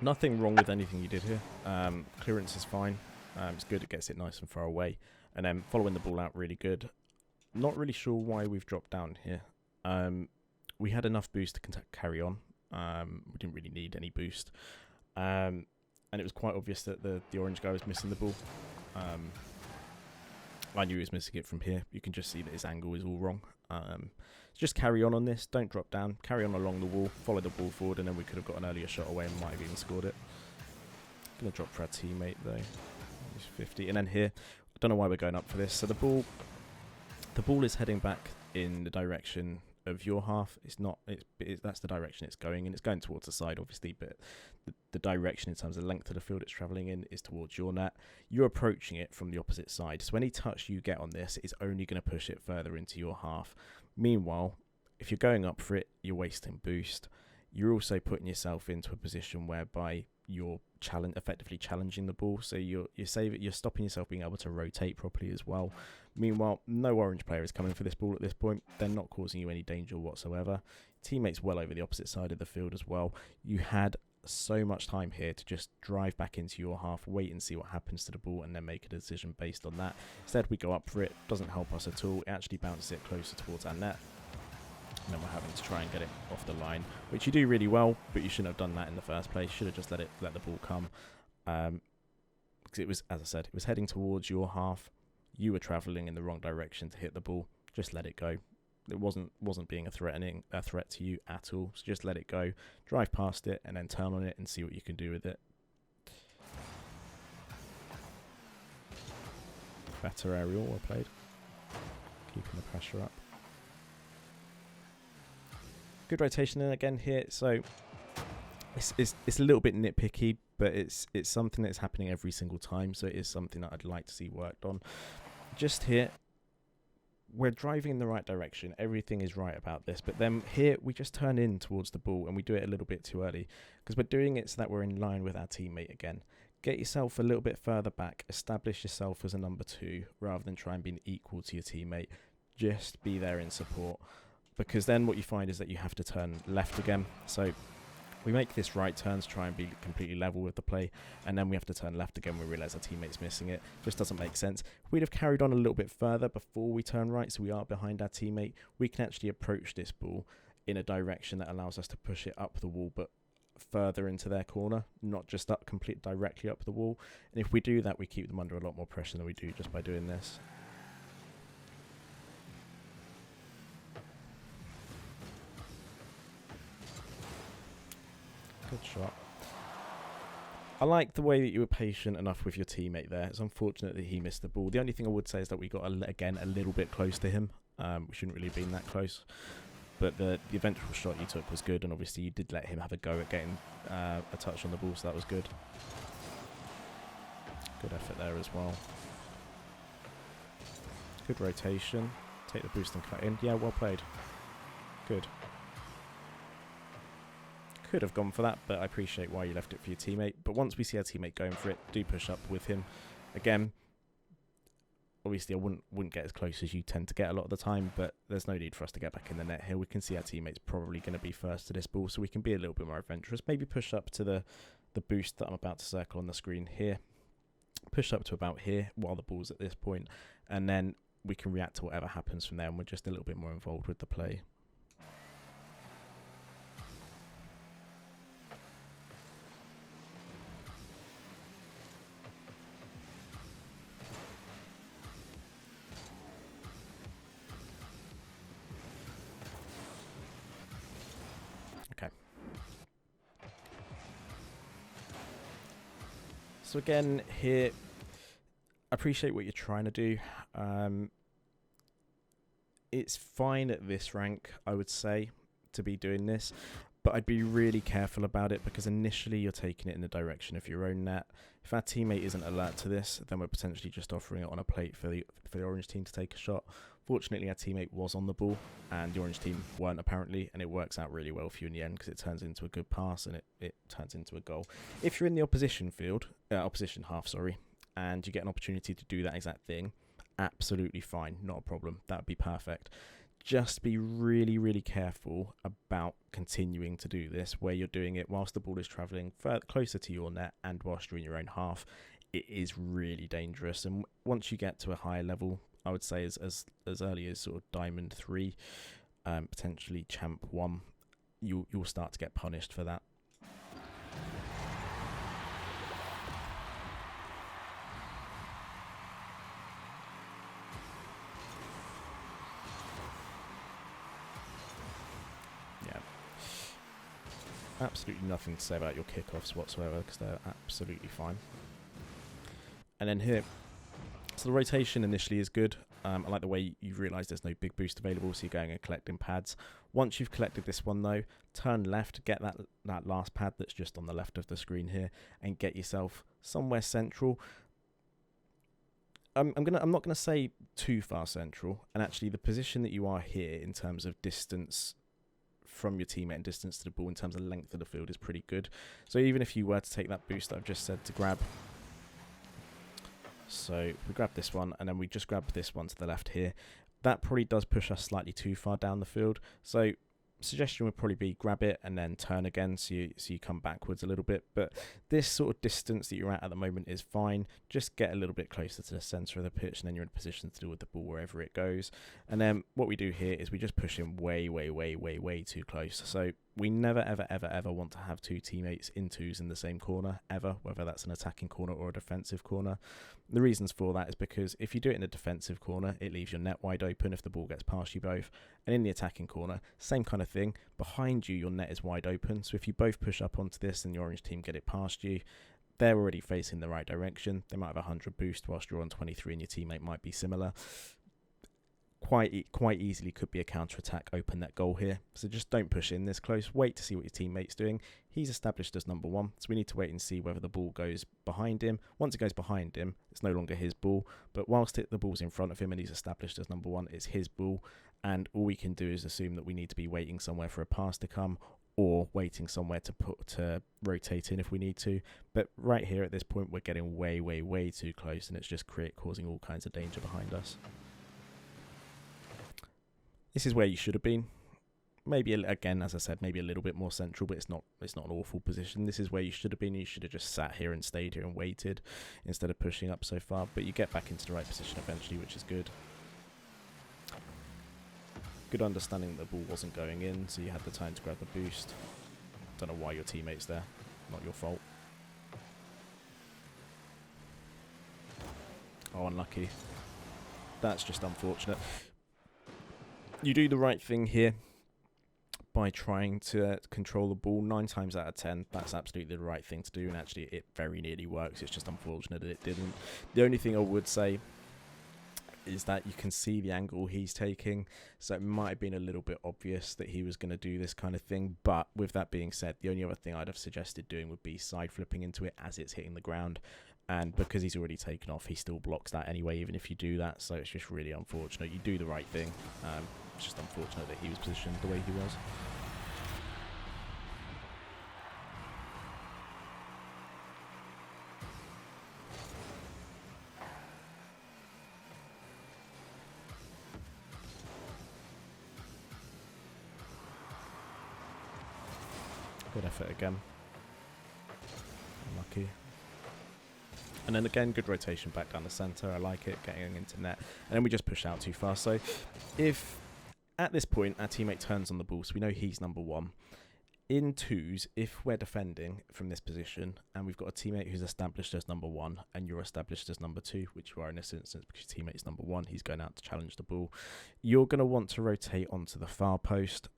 Nothing wrong with anything you did here. Clearance is fine. It's good. It gets it nice and far away. And then following the ball out really good. Not really sure why we've dropped down here. We had enough boost to carry on. We didn't really need any boost. And it was quite obvious that the orange guy was missing the ball. I knew he was missing it from here. You can just see that his angle is all wrong. Just carry on this. Don't drop down. Carry on along the wall. Follow the ball forward, and then we could have got an earlier shot away and might have even scored it. Going to drop for our teammate, though. He's 50. And then here, I don't know why we're going up for this. So the ball is heading back in the direction of your half. It's not. That's the direction it's going, and it's going towards the side, obviously. But the direction in terms of the length of the field it's travelling in is towards your net. You're approaching it from the opposite side. So any touch you get on this is only going to push it further into your half. Meanwhile, if you're going up for it, you're wasting boost. You're also putting yourself into a position whereby you're effectively challenging the ball. So you're stopping yourself being able to rotate properly as well. Meanwhile, no orange player is coming for this ball at this point. They're not causing you any danger whatsoever. Teammates well over the opposite side of the field as well. You had so much time here to just drive back into your half, wait and see what happens to the ball, and then make a decision based on that. Instead, we go up for it. Doesn't help us at all. It actually bounces it closer towards our net. And then we're having to try and get it off the line, which you do really well, but you shouldn't have done that in the first place. Should have just let the ball come. Because it was, as I said, it was heading towards your half. You were travelling in the wrong direction to hit the ball. Just let it go. It wasn't being a threat to you at all. So just let it go, drive past it, and then turn on it and see what you can do with it. Better aerial, well played. Keeping the pressure up. Good rotation in again here. So it's a little bit nitpicky, but it's something that's happening every single time. So it is something that I'd like to see worked on. Just here, we're driving in the right direction. Everything is right about this. But then here, we just turn in towards the ball and we do it a little bit too early because we're doing it so that we're in line with our teammate again. Get yourself a little bit further back. Establish yourself as a number 2 rather than try and be equal to your teammate. Just be there in support because then what you find is that you have to turn left again. So we make this right turn to try and be completely level with the play, and then we have to turn left again when we realise our teammate's missing it. Just doesn't make sense. We'd have carried on a little bit further before we turn right, so we are behind our teammate. We can actually approach this ball in a direction that allows us to push it up the wall, but further into their corner, not just up directly up the wall. And if we do that, we keep them under a lot more pressure than we do just by doing this. Good shot. I like the way that you were patient enough with your teammate there. It's unfortunate that he missed the ball. The only thing I would say is that we got, again, a little bit close to him. We shouldn't really have been that close. But the eventual shot you took was good, and obviously you did let him have a go at getting a touch on the ball, so that was good. Good effort there as well. Good rotation. Take the boost and cut in. Yeah, well played. Good. Could have gone for that, but I appreciate why you left it for your teammate. But once we see our teammate going for it, do push up with him. Again, Obviously, I wouldn't get as close as you tend to get a lot of the time, but there's no need for us to get back in the net here. We can see our teammates probably going to be first to this ball, so we can be a little bit more adventurous. Maybe push up to the boost that I'm about to circle on the screen here. Push up to about here while the ball's at this point, and then we can react to whatever happens from there, and we're just a little bit more involved with the play. Okay. So again, here, I appreciate what you're trying to do. It's fine at this rank, I would say, to be doing this, but I'd be really careful about it, because initially you're taking it in the direction of your own net. If our teammate isn't alert to this, then we're potentially just offering it on a plate for the orange team to take a shot. Fortunately, our teammate was on the ball, and the orange team weren't apparently, and it works out really well for you in the end, because it turns into a good pass and it turns into a goal. If you're in the opposition half, and you get an opportunity to do that exact thing, absolutely fine, not a problem. That would be perfect. Just be really, really careful about continuing to do this, where you're doing it whilst the ball is travelling closer to your net and whilst you're in your own half. It is really dangerous, and once you get to a higher level, I would say as early as sort of Diamond 3, potentially Champ 1, you'll start to get punished for that. Absolutely nothing to say about your kickoffs whatsoever, because they're absolutely fine. And then here, so the rotation initially is good. I like the way you've realised there's no big boost available, so you're going and collecting pads. Once you've collected this one though, turn left, get that last pad that's just on the left of the screen here, and get yourself somewhere central. I'm not gonna say too far central, and actually the position that you are here in terms of distance from your teammate and distance to the ball in terms of length of the field is pretty good. So even if you were to take that boost that I've just said to grab, so we grab this one and then we just grab this one to the left here, that probably does push us slightly too far down the field. So suggestion would probably be grab it and then turn again, so you come backwards a little bit. But this sort of distance that you're at the moment is fine. Just get a little bit closer to the centre of the pitch, and then you're in a position to deal with the ball wherever it goes. And then what we do here is we just push him way too close. So we never ever want to have two teammates in twos in the same corner ever, whether that's an attacking corner or a defensive corner. The reasons for that is because if you do it in a defensive corner, it leaves your net wide open if the ball gets past you both. And in the attacking corner, same kind of thing. Behind you, your net is wide open. So if you both push up onto this and the orange team get it past you, they're already facing the right direction. They might have 100 boost whilst you're on 23 and your teammate might be similar. Quite easily could be a counter-attack open net goal here. So just don't push in this close. Wait to see what your teammate's doing. He's established as number one, so we need to wait and see whether the ball goes behind him. Once it goes behind him, it's no longer his ball. But whilst the ball's in front of him and he's established as number one, it's his ball. And all we can do is assume that we need to be waiting somewhere for a pass to come, or waiting somewhere to rotate in if we need to. But right here at this point, we're getting way too close, and it's just causing all kinds of danger behind us. This is where you should have been. Maybe, again, as I said, maybe a little bit more central, but it's not an awful position. This is where you should have been. You should have just sat here and stayed here and waited instead of pushing up so far. But you get back into the right position eventually, which is good. Good understanding that the ball wasn't going in, so you had the time to grab the boost. Don't know why your teammate's there. Not your fault. Oh, unlucky. That's just unfortunate. You do the right thing here by trying to control the ball. 9 times out of 10, that's absolutely the right thing to do, and actually it very nearly works. It's just unfortunate that it didn't. The only thing I would say is that you can see the angle he's taking, so it might have been a little bit obvious that he was going to do this kind of thing. But with that being said, the only other thing I'd have suggested doing would be side flipping into it as it's hitting the ground. And because he's already taken off, he still blocks that anyway, even if you do that. So it's just really unfortunate. You do the right thing. It's just unfortunate that he was positioned the way he was. Good effort again. Unlucky. And then again, good rotation back down the centre. I like it, getting into net. And then we just push out too far. So if at this point our teammate turns on the ball, so we know he's number one. In twos, if we're defending from this position and we've got a teammate who's established as number one and you're established as number two, which you are in this instance because your teammate's number one, he's going out to challenge the ball, you're going to want to rotate onto the far post.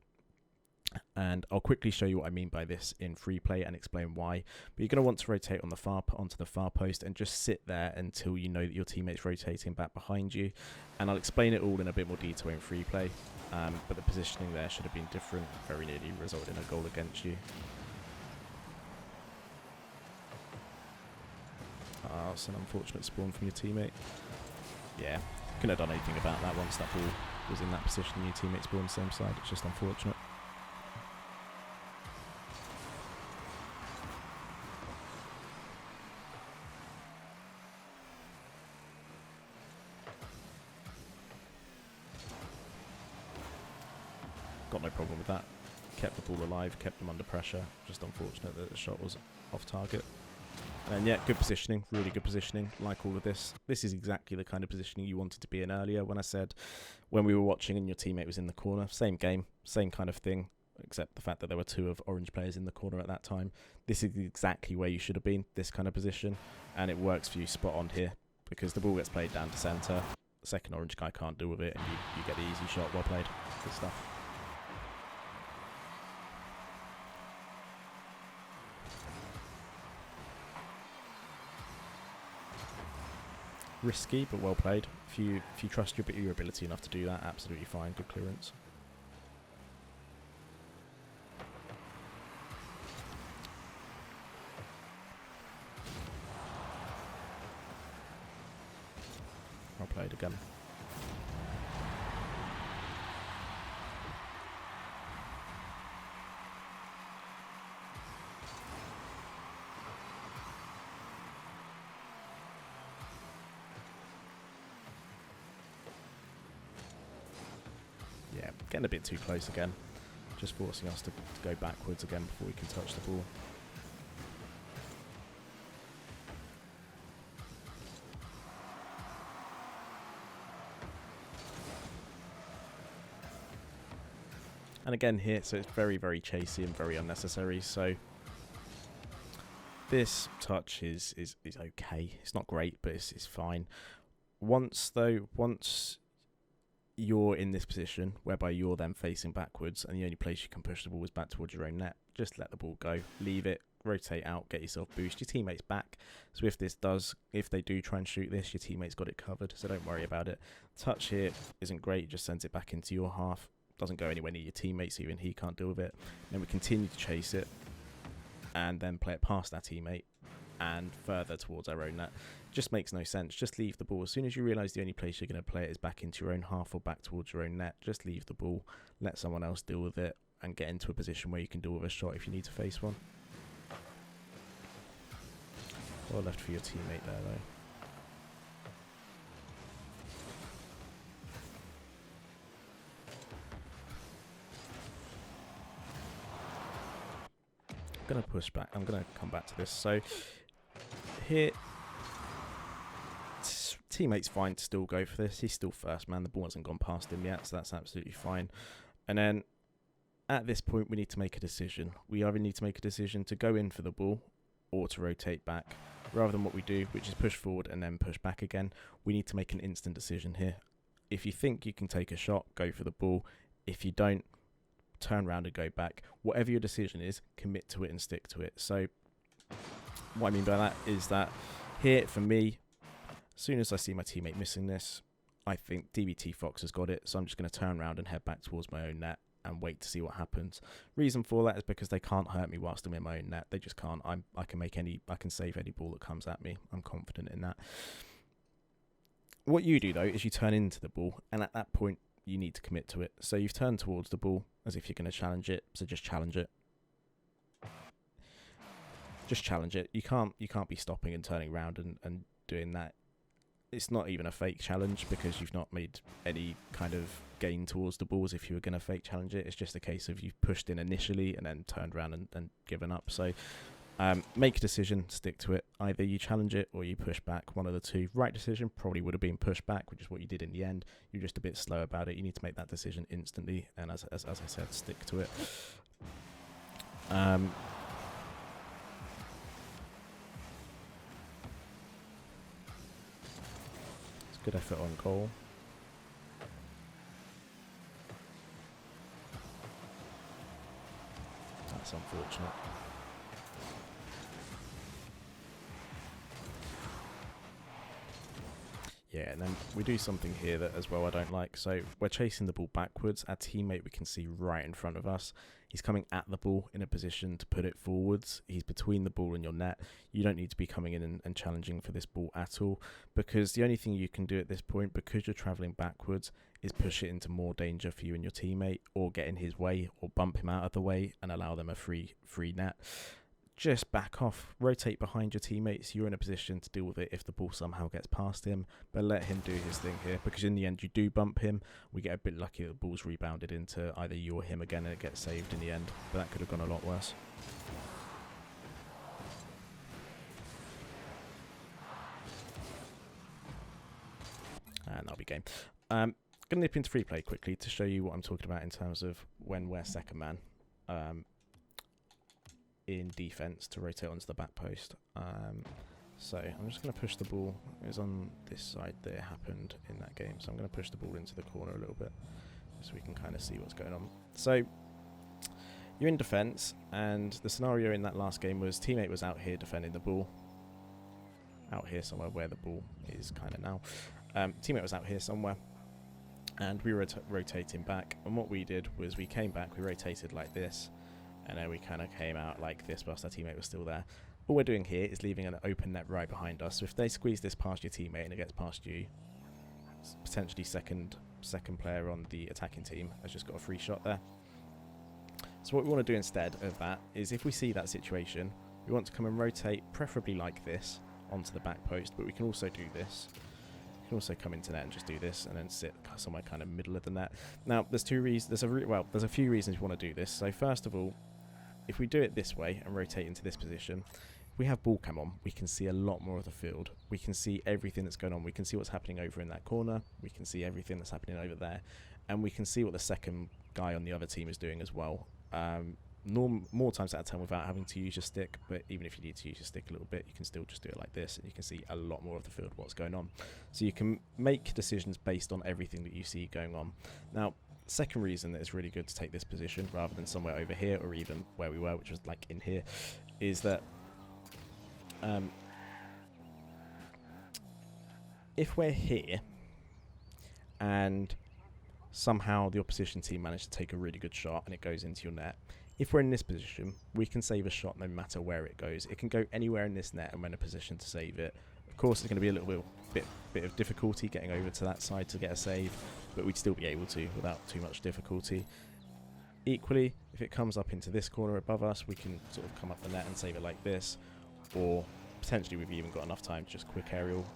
And I'll quickly show you what I mean by this in free play and explain why. But you're going to want to rotate on onto the far post and just sit there until you know that your teammate's rotating back behind you. And I'll explain it all in a bit more detail in free play. But the positioning there should have been different. Very nearly resulted in a goal against you. It's an unfortunate spawn from your teammate. Yeah, couldn't have done anything about that once that ball was in that position and your teammate spawned same side. It's just unfortunate. Got no problem with that. Kept the ball alive, kept them under pressure. Just unfortunate that the shot was off target. And yeah, good positioning, really good positioning. Like all of this. This is exactly the kind of positioning you wanted to be in earlier when I said when we were watching and your teammate was in the corner. Same game, same kind of thing, except the fact that there were two of orange players in the corner at that time. This is exactly where you should have been, this kind of position. And it works for you spot on here because the ball gets played down to centre. The second orange guy can't deal with it and you get the easy shot. Well played. Good stuff. Risky, but well played. If you trust your ability enough to do that, absolutely fine. Good clearance. Well played again. Yeah, getting a bit too close again. Just forcing us to go backwards again before we can touch the ball. And again here, so it's very, very chasey and very unnecessary. So this touch is okay. It's not great, but it's fine. Once you're in this position whereby you're then facing backwards and the only place you can push the ball is back towards your own net, just let the ball go, leave it, rotate out, get yourself boost, your teammate's back. So if they do try and shoot this, your teammate's got it covered, so don't worry about it. Touch here isn't great, just sends it back into your half, doesn't go anywhere near your teammates, even he can't deal with it. Then we continue to chase it and then play it past our teammate and further towards our own net. Just makes no sense. Just leave the ball. As soon as you realise the only place you're going to play it is back into your own half or back towards your own net, just leave the ball, let someone else deal with it and get into a position where you can deal with a shot if you need to face one. Well left for your teammate there though. I'm going to push back. I'm going to come back to this. So here, teammate's fine to still go for this. He's still first man. The ball hasn't gone past him yet, so that's absolutely fine. And then at this point, we need to make a decision. We either need to make a decision to go in for the ball or to rotate back. Rather than what we do, which is push forward and then push back again, we need to make an instant decision here. If you think you can take a shot, go for the ball. If you don't, turn around and go back. Whatever your decision is, commit to it and stick to it. So what I mean by that is that here, for me, as soon as I see my teammate missing this, I think DBT Fox has got it, so I'm just going to turn around and head back towards my own net and wait to see what happens. Reason for that is because they can't hurt me whilst I'm in my own net. They just can't. I can save any ball that comes at me. I'm confident in that. What you do though is you turn into the ball, and at that point you need to commit to it. So you've turned towards the ball as if you're going to challenge it. So just challenge it. Just challenge it. You can't be stopping and turning around and doing that. it's not even a fake challenge because you've not made any kind of gain towards the balls if you were going to fake challenge it. It's just a case of you've pushed in initially and then turned around and given up. So make a decision, stick to it. Either you challenge it or you push back, one of the two. Right decision probably would have been push back, which is what you did in the end. You're just a bit slow about it. You need to make that decision instantly, and as I said, stick to it. Good effort on goal. That's unfortunate. Yeah, and then we do something here that as well I don't like. So we're chasing the ball backwards. Our teammate we can see right in front of us. He's coming at the ball in a position to put it forwards. He's between the ball and your net. You don't need to be coming in and challenging for this ball at all, because the only thing you can do at this point, because you're travelling backwards, is push it into more danger for you and your teammate, or get in his way, or bump him out of the way and allow them a free net. Just back off, rotate behind your teammates. You're in a position to deal with it if the ball somehow gets past him, but let him do his thing here, because in the end you do bump him. We get a bit lucky that the ball's rebounded into either you or him again and it gets saved in the end, but that could have gone a lot worse. And that'll be game. Gonna nip into free play quickly to show you what I'm talking about in terms of when we're second man. In defense to rotate onto the back post. So I'm just going to push the ball. It was on this side that it happened in that game, so I'm going to push the ball into the corner a little bit so we can kind of see what's going on. So you're in defense, and the scenario in that last game was teammate was out here defending the ball, out here somewhere where the ball is kind of now. Teammate was out here somewhere, and we were rotating back, and what we did was we came back, we rotated like this, and then we kind of came out like this whilst our teammate was still there. All we're doing here is leaving an open net right behind us. So if they squeeze this past your teammate and it gets past you, potentially second player on the attacking team has just got a free shot there. So what we want to do instead of that is, if we see that situation, we want to come and rotate, preferably like this, onto the back post, but we can also do this. You can also come into net and just do this and then sit somewhere kind of middle of the net. Now, there's two reasons. There's a few reasons you want to do this. So first of all, if we do it this way and rotate into this position, if we have ball cam on, we can see a lot more of the field. We can see everything that's going on. We can see what's happening over in that corner. We can see everything that's happening over there. And we can see what the second guy on the other team is doing as well. More times out of 10 without having to use your stick, but even if you need to use your stick a little bit, you can still just do it like this, and you can see a lot more of the field, what's going on. So you can make decisions based on everything that you see going on. Now, second reason that it's really good to take this position rather than somewhere over here or even where we were, which was like in here, is that if we're here and somehow the opposition team managed to take a really good shot and it goes into your net, if we're in this position, we can save a shot no matter where it goes. It can go anywhere in this net and we're in a position to save it. Of course, it's going to be a little bit of difficulty getting over to that side to get a save, but we'd still be able to without too much difficulty. Equally, if it comes up into this corner above us, we can sort of come up the net and save it like this, or potentially we've even got enough time to just quick aerial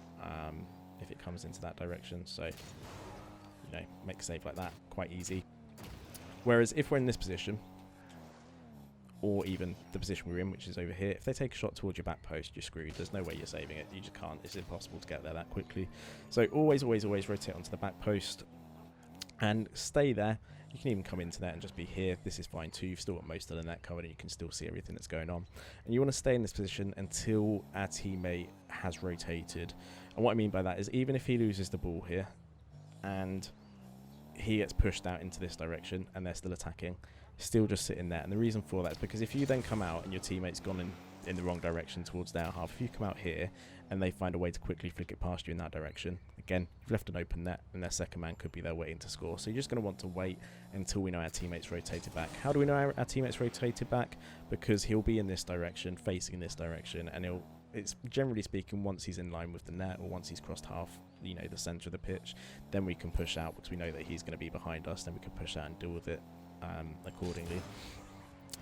if it comes into that direction. So, you know, make a save like that, quite easy. Whereas if we're in this position, or even the position we're in, which is over here, if they take a shot towards your back post, you're screwed. There's no way you're saving it. You just can't. It's impossible to get there that quickly. So always rotate onto the back post and stay there. You can even come into that and just be here. This is fine too. You've still got most of the net covered and you can still see everything that's going on. And you want to stay in this position until our teammate has rotated. And what I mean by that is, even if he loses the ball here and he gets pushed out into this direction and they're still attacking, still just sit in there. And the reason for that is because if you then come out and your teammate's gone in the wrong direction towards their half, if you come out here and they find a way to quickly flick it past you in that direction, again, you've left an open net and their second man could be there waiting to score. So you're just going to want to wait until we know our teammate's rotated back. How do we know our teammate's rotated back? Because he'll be in this direction, facing in this direction, and it's generally speaking, once he's in line with the net or once he's crossed half, you know, the centre of the pitch, then we can push out because we know that he's going to be behind us. Then we can push out and deal with it accordingly.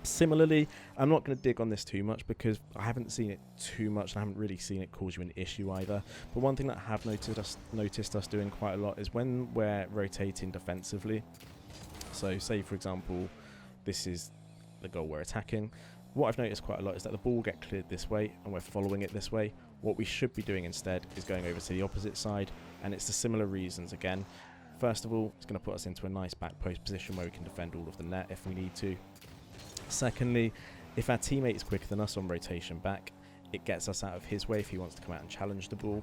Similarly, I'm not going to dig on this too much because I haven't seen it too much and I haven't really seen it cause you an issue either. But one thing that I have noticed us doing quite a lot is when we're rotating defensively. So say, for example, this is the goal we're attacking. What I've noticed quite a lot is that the ball will get cleared this way and we're following it this way. What we should be doing instead is going over to the opposite side, and it's the similar reasons again. First of all, it's going to put us into a nice back post position where we can defend all of the net if we need to. Secondly, if our teammate is quicker than us on rotation back, it gets us out of his way if he wants to come out and challenge the ball.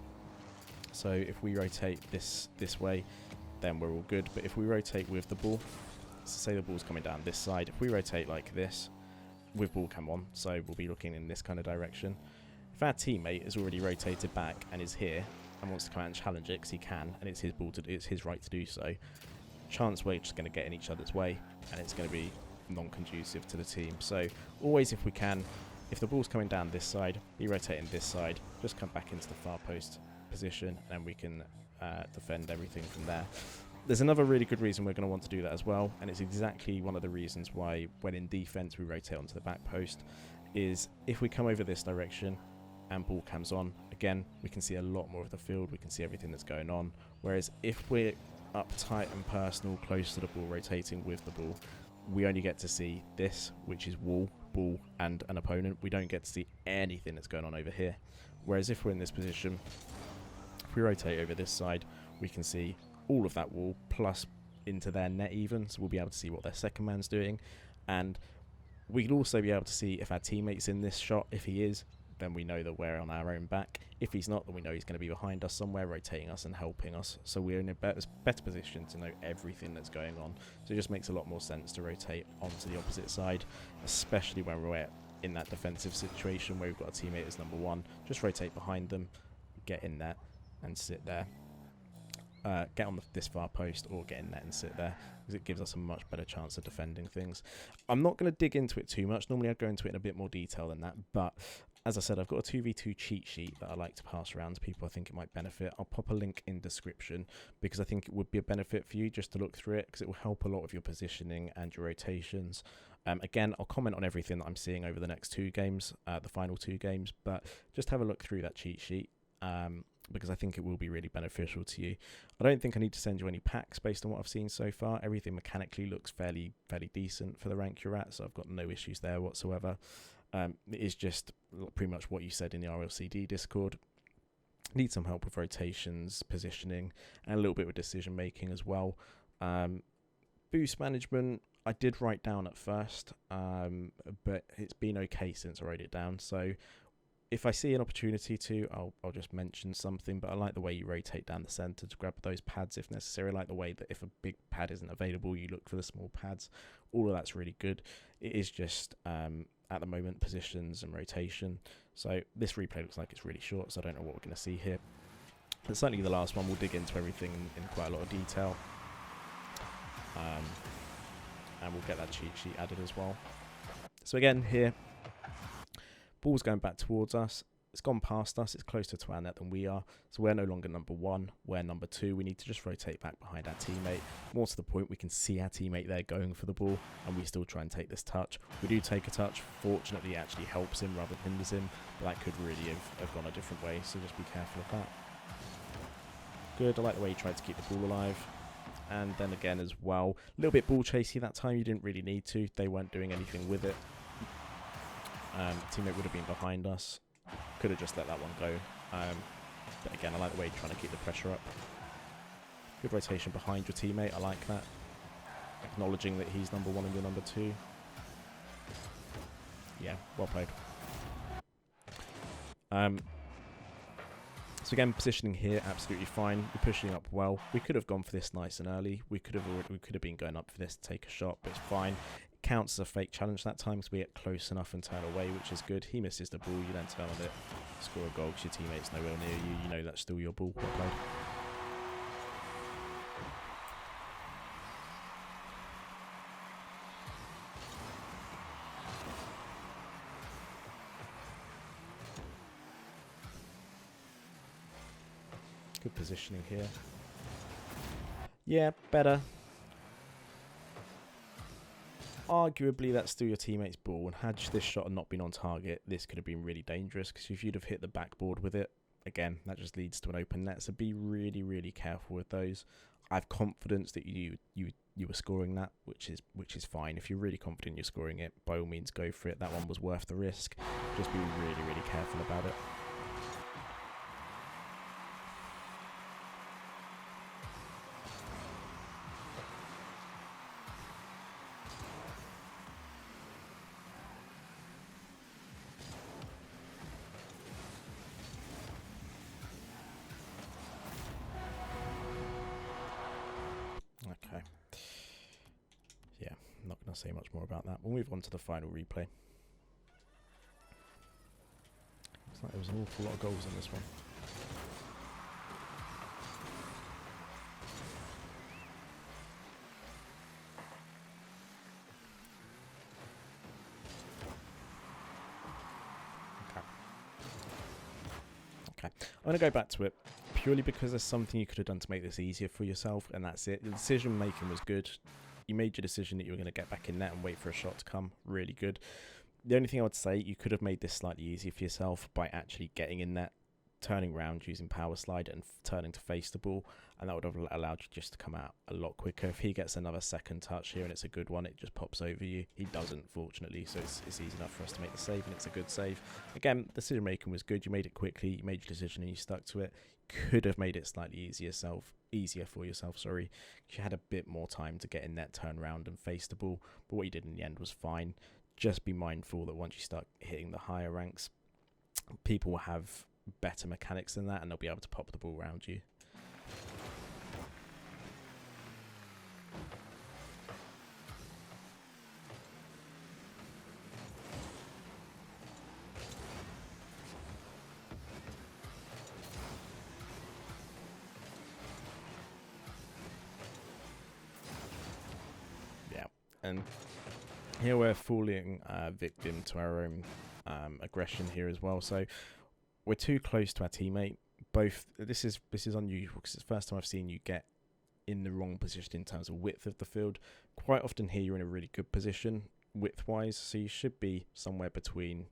So if we rotate this way, then we're all good. But if we rotate with the ball, so say the ball's coming down this side, if we rotate like this, with ball cam on, so we'll be looking in this kind of direction. If our teammate is already rotated back and is here and wants to come out and challenge it, because he can, and it's his ball it's his right to do so, chance we're just going to get in each other's way, and it's going to be non-conducive to the team. So always, if we can, if the ball's coming down this side, be rotating this side, just come back into the far post position, and we can defend everything from there. There's another really good reason we're going to want to do that as well, and it's exactly one of the reasons why when in defense we rotate onto the back post, is if we come over this direction and ball cams on, again, we can see a lot more of the field, we can see everything that's going on, whereas if we're up tight and personal, close to the ball, rotating with the ball, we only get to see this, which is wall, ball, and an opponent. We don't get to see anything that's going on over here. Whereas if we're in this position, if we rotate over this side, we can see all of that wall plus into their net even, so we'll be able to see what their second man's doing, and we can also be able to see if our teammate's in this shot. If he is, then we know that we're on our own back. If he's not, then we know he's going to be behind us somewhere, rotating us and helping us. So we're in a better position to know everything that's going on. So it just makes a lot more sense to rotate onto the opposite side, especially when we're in that defensive situation where we've got a teammate as number one. Just rotate behind them, get in there and sit there. Get on this far post or get in there and sit there, because it gives us a much better chance of defending things. I'm not going to dig into it too much. Normally I'd go into it in a bit more detail than that, but as I said, I've got a 2v2 cheat sheet that I like to pass around to people I think it might benefit. I'll pop a link in description because I think it would be a benefit for you just to look through it, because it will help a lot of your positioning and your rotations. Again, I'll comment on everything that I'm seeing over the next two games, the final two games, but just have a look through that cheat sheet. Because I think it will be really beneficial to you. I don't think I need to send you any packs based on what I've seen so far. Everything mechanically looks fairly decent for the rank you're at, so I've got no issues there whatsoever. It is just pretty much what you said in the RLCD Discord. Need some help with rotations, positioning, and a little bit with decision making as well. Boost management, I did write down at first, but it's been okay since I wrote it down, so if I see an opportunity to, I'll just mention something, but I like the way you rotate down the centre to grab those pads if necessary. I like the way that if a big pad isn't available, you look for the small pads. All of that's really good. It is just, at the moment, positions and rotation. So this replay looks like it's really short, so I don't know what we're going to see here. But certainly the last one, we'll dig into everything in quite a lot of detail. And we'll get that cheat sheet added as well. So again, here, ball's going back towards us. It's gone past us. It's closer to our net than we are. So we're no longer number one. We're number two. We need to just rotate back behind our teammate. More to the point, we can see our teammate there going for the ball, and we still try and take this touch. We do take a touch. Fortunately, it actually helps him rather than hinders him. But that could really have gone a different way, so just be careful of that. Good. I like the way he tried to keep the ball alive. And then again as well, a little bit ball chasey that time. You didn't really need to. They weren't doing anything with it. Teammate would have been behind us. Could have just let that one go. But again, I like the way you're trying to keep the pressure up. Good rotation behind your teammate. I like that. Acknowledging that he's number one and you're number two. Yeah, well played. So again, positioning here, absolutely fine. We're pushing up well. We could have gone for this nice and early. We could have been going up for this to take a shot, but it's fine. Counts as a fake challenge that time because we get close enough and turn away, which is good. He misses the ball, you then turn on it, score a goal because your teammate's nowhere near you. You know that's still your ball. Well played. Good positioning here. Yeah, better. Arguably, that's still your teammate's ball, and had this shot not been on target, this could have been really dangerous, because if you'd have hit the backboard with it, again, that just leads to an open net, so be really, really careful with those. I have confidence that you were scoring that, which is fine. If you're really confident you're scoring it, by all means go for it. That one was worth the risk. Just be really, really careful about it. Okay. Yeah, I'm not going to say much more about that. We'll move on to the final replay. Looks like there was an awful lot of goals in this one. Okay. I'm going to go back to it purely because there's something you could have done to make this easier for yourself, and that's it. The decision making was good. You made your decision that you were going to get back in net and wait for a shot to come. Really good. The only thing I would say, you could have made this slightly easier for yourself by actually getting in net, turning around using power slide and turning to face the ball, and that would have allowed you just to come out a lot quicker. If he gets another second touch here and it's a good one, it just pops over you. He doesn't, fortunately, so it's easy enough for us to make the save, and it's a good save. Again, the decision making was good. You made it quickly, you made your decision and you stuck to it. Could have made it slightly easier for yourself, sorry. You had a bit more time to get in net, turn around and face the ball, but what you did in the end was fine. Just be mindful that once you start hitting the higher ranks, people will have better mechanics than that, and they'll be able to pop the ball around you. Yeah, and here we're falling victim to our own aggression here as well. So we're too close to our teammate. This is unusual because it's the first time I've seen you get in the wrong position in terms of width of the field. Quite often here you're in a really good position width-wise, so you should be somewhere between,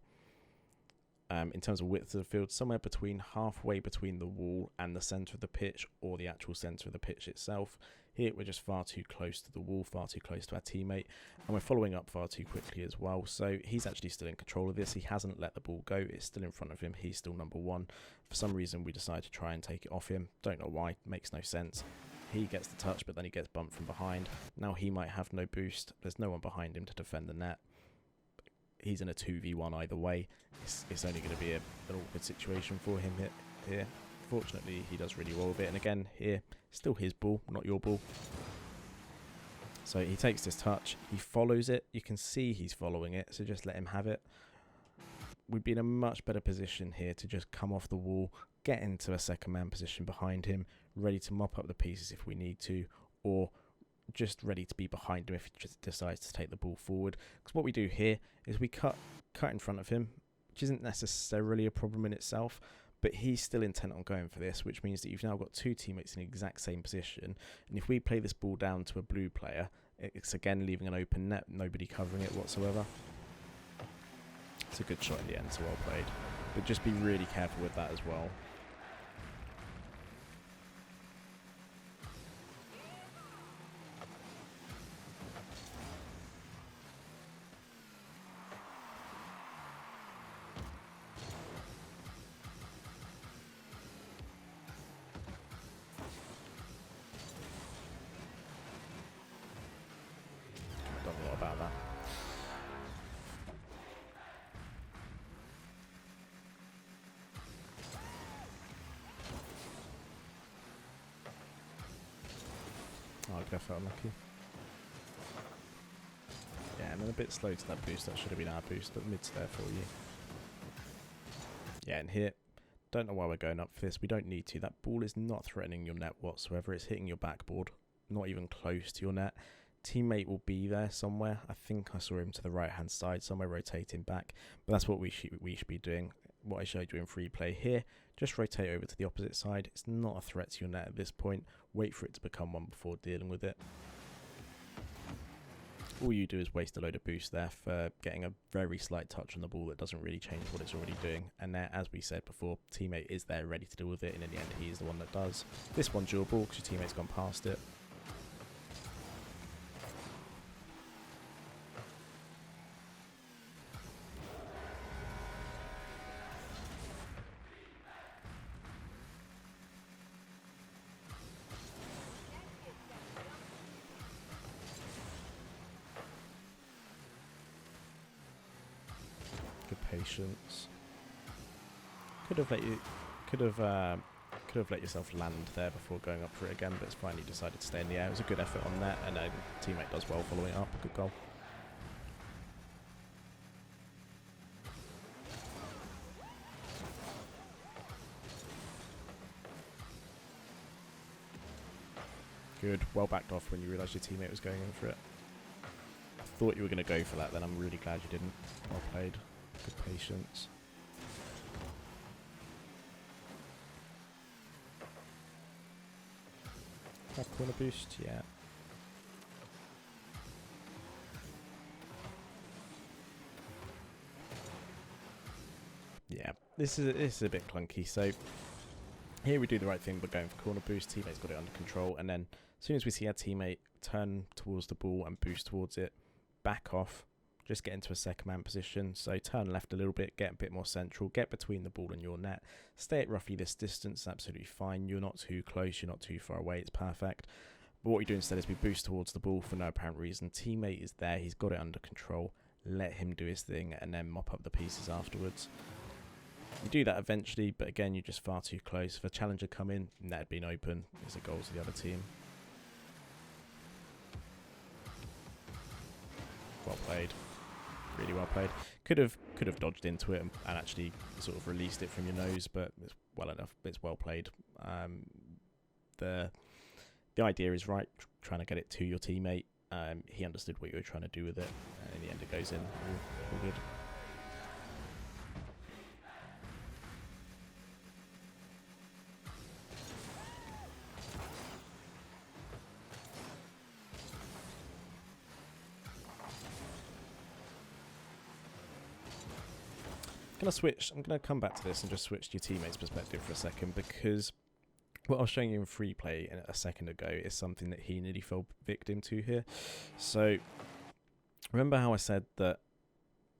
in terms of width of the field, somewhere between halfway between the wall and the centre of the pitch, or the actual centre of the pitch itself. Here we're just far too close to the wall, far too close to our teammate, and we're following up far too quickly as well. So he's actually still in control of this. He hasn't let the ball go. It's still in front of him. He's still number one. For some reason we decide to try and take it off him. Don't know why. Makes no sense. He gets the touch, but then he gets bumped from behind. Now he might have no boost. There's no one behind him to defend the net. He's in a 2v1 either way. It's only going to be an awkward situation for him here. Fortunately, he does really well with it. And again, here, still his ball, not your ball. So he takes this touch. He follows it. You can see he's following it, so just let him have it. We'd be in a much better position here to just come off the wall, get into a second man position behind him, ready to mop up the pieces if we need to, or just ready to be behind him if he just decides to take the ball forward. Because what we do here is we cut in front of him, which isn't necessarily a problem in itself, but he's still intent on going for this, which means that you've now got two teammates in the exact same position, and if we play this ball down to a blue player, it's again leaving an open net, nobody covering it whatsoever. It's a good shot in the end, so well played, but just be really careful with that as well. Done a lot about that. Oh, I felt unlucky. Yeah, and then a bit slow to that boost. That should have been our boost, but mid's there for you. Yeah, and here, don't know why we're going up for this. We don't need to. That ball is not threatening your net whatsoever. It's hitting your backboard, not even close to your net. Teammate will be there somewhere. I think I saw him to the right-hand side, somewhere rotating back. But that's what we should be doing. What I showed you in free play here, just rotate over to the opposite side. It's not a threat to your net at this point. Wait for it to become one before dealing with it. all you do is waste a load of boost there for getting a very slight touch on the ball that doesn't really change what it's already doing. And there, as we said before, teammate is there ready to deal with it, and in the end he is the one that does. This one's your ball because your teammate's gone past it. Patience. Could have let yourself land there before going up for it again, but it's fine. You decided to stay in the air. It was a good effort on that, and teammate does well following it up. Good goal. Good. Well backed off when you realised your teammate was going in for it. I thought you were going to go for that then. I'm really glad you didn't. Well played. Good patience. Grab corner boost, yeah. Yeah, this is a bit clunky. So here we do the right thing by going for corner boost. Teammate's got it under control, and then as soon as we see our teammate turn towards the ball and boost towards it, back off. Just get into a second man position. So turn left a little bit, get a bit more central, get between the ball and your net. Stay at roughly this distance, absolutely fine. You're not too close, you're not too far away, it's perfect. But what we do instead is we boost towards the ball for no apparent reason. Teammate is there, he's got it under control. Let him do his thing and then mop up the pieces afterwards. You do that eventually, but again, you're just far too close. If a challenger come in, net had been open. There's a goal to the other team. Well played. Really well played. Could have dodged into it and actually sort of released it from your nose, but it's well enough. It's well played. The idea is right, trying to get it to your teammate. He understood what you were trying to do with it, and in the end it goes in. All good. I'm going to come back to this and just switch to your teammate's perspective for a second, because what I was showing you in free play a second ago is something that he nearly fell victim to here. So remember how I said that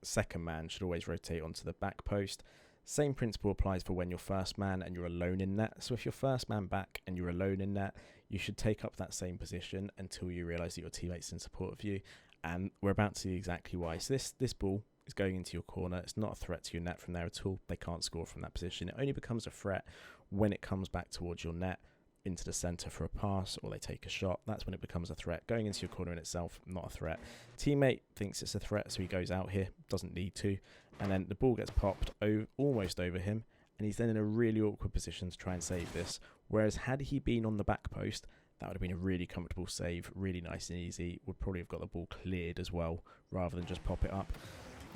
second man should always rotate onto the back post? Same principle applies for when you're first man and you're alone in net. So if you're first man back and you're alone in net, you should take up that same position until you realise that your teammate's in support of you. And we're about to see exactly why. So this ball is going into your corner. It's not a threat to your net from there at all. They can't score from that position. It only becomes a threat when it comes back towards your net into the centre for a pass, or they take a shot. That's when it becomes a threat. Going into your corner in itself, not a threat. Teammate thinks it's a threat, so he goes out here, doesn't need to, and then the ball gets popped almost over him, and he's then in a really awkward position to try and save this. Whereas had he been on the back post, that would have been a really comfortable save, really nice and easy. Would probably have got the ball cleared as well, rather than just pop it up.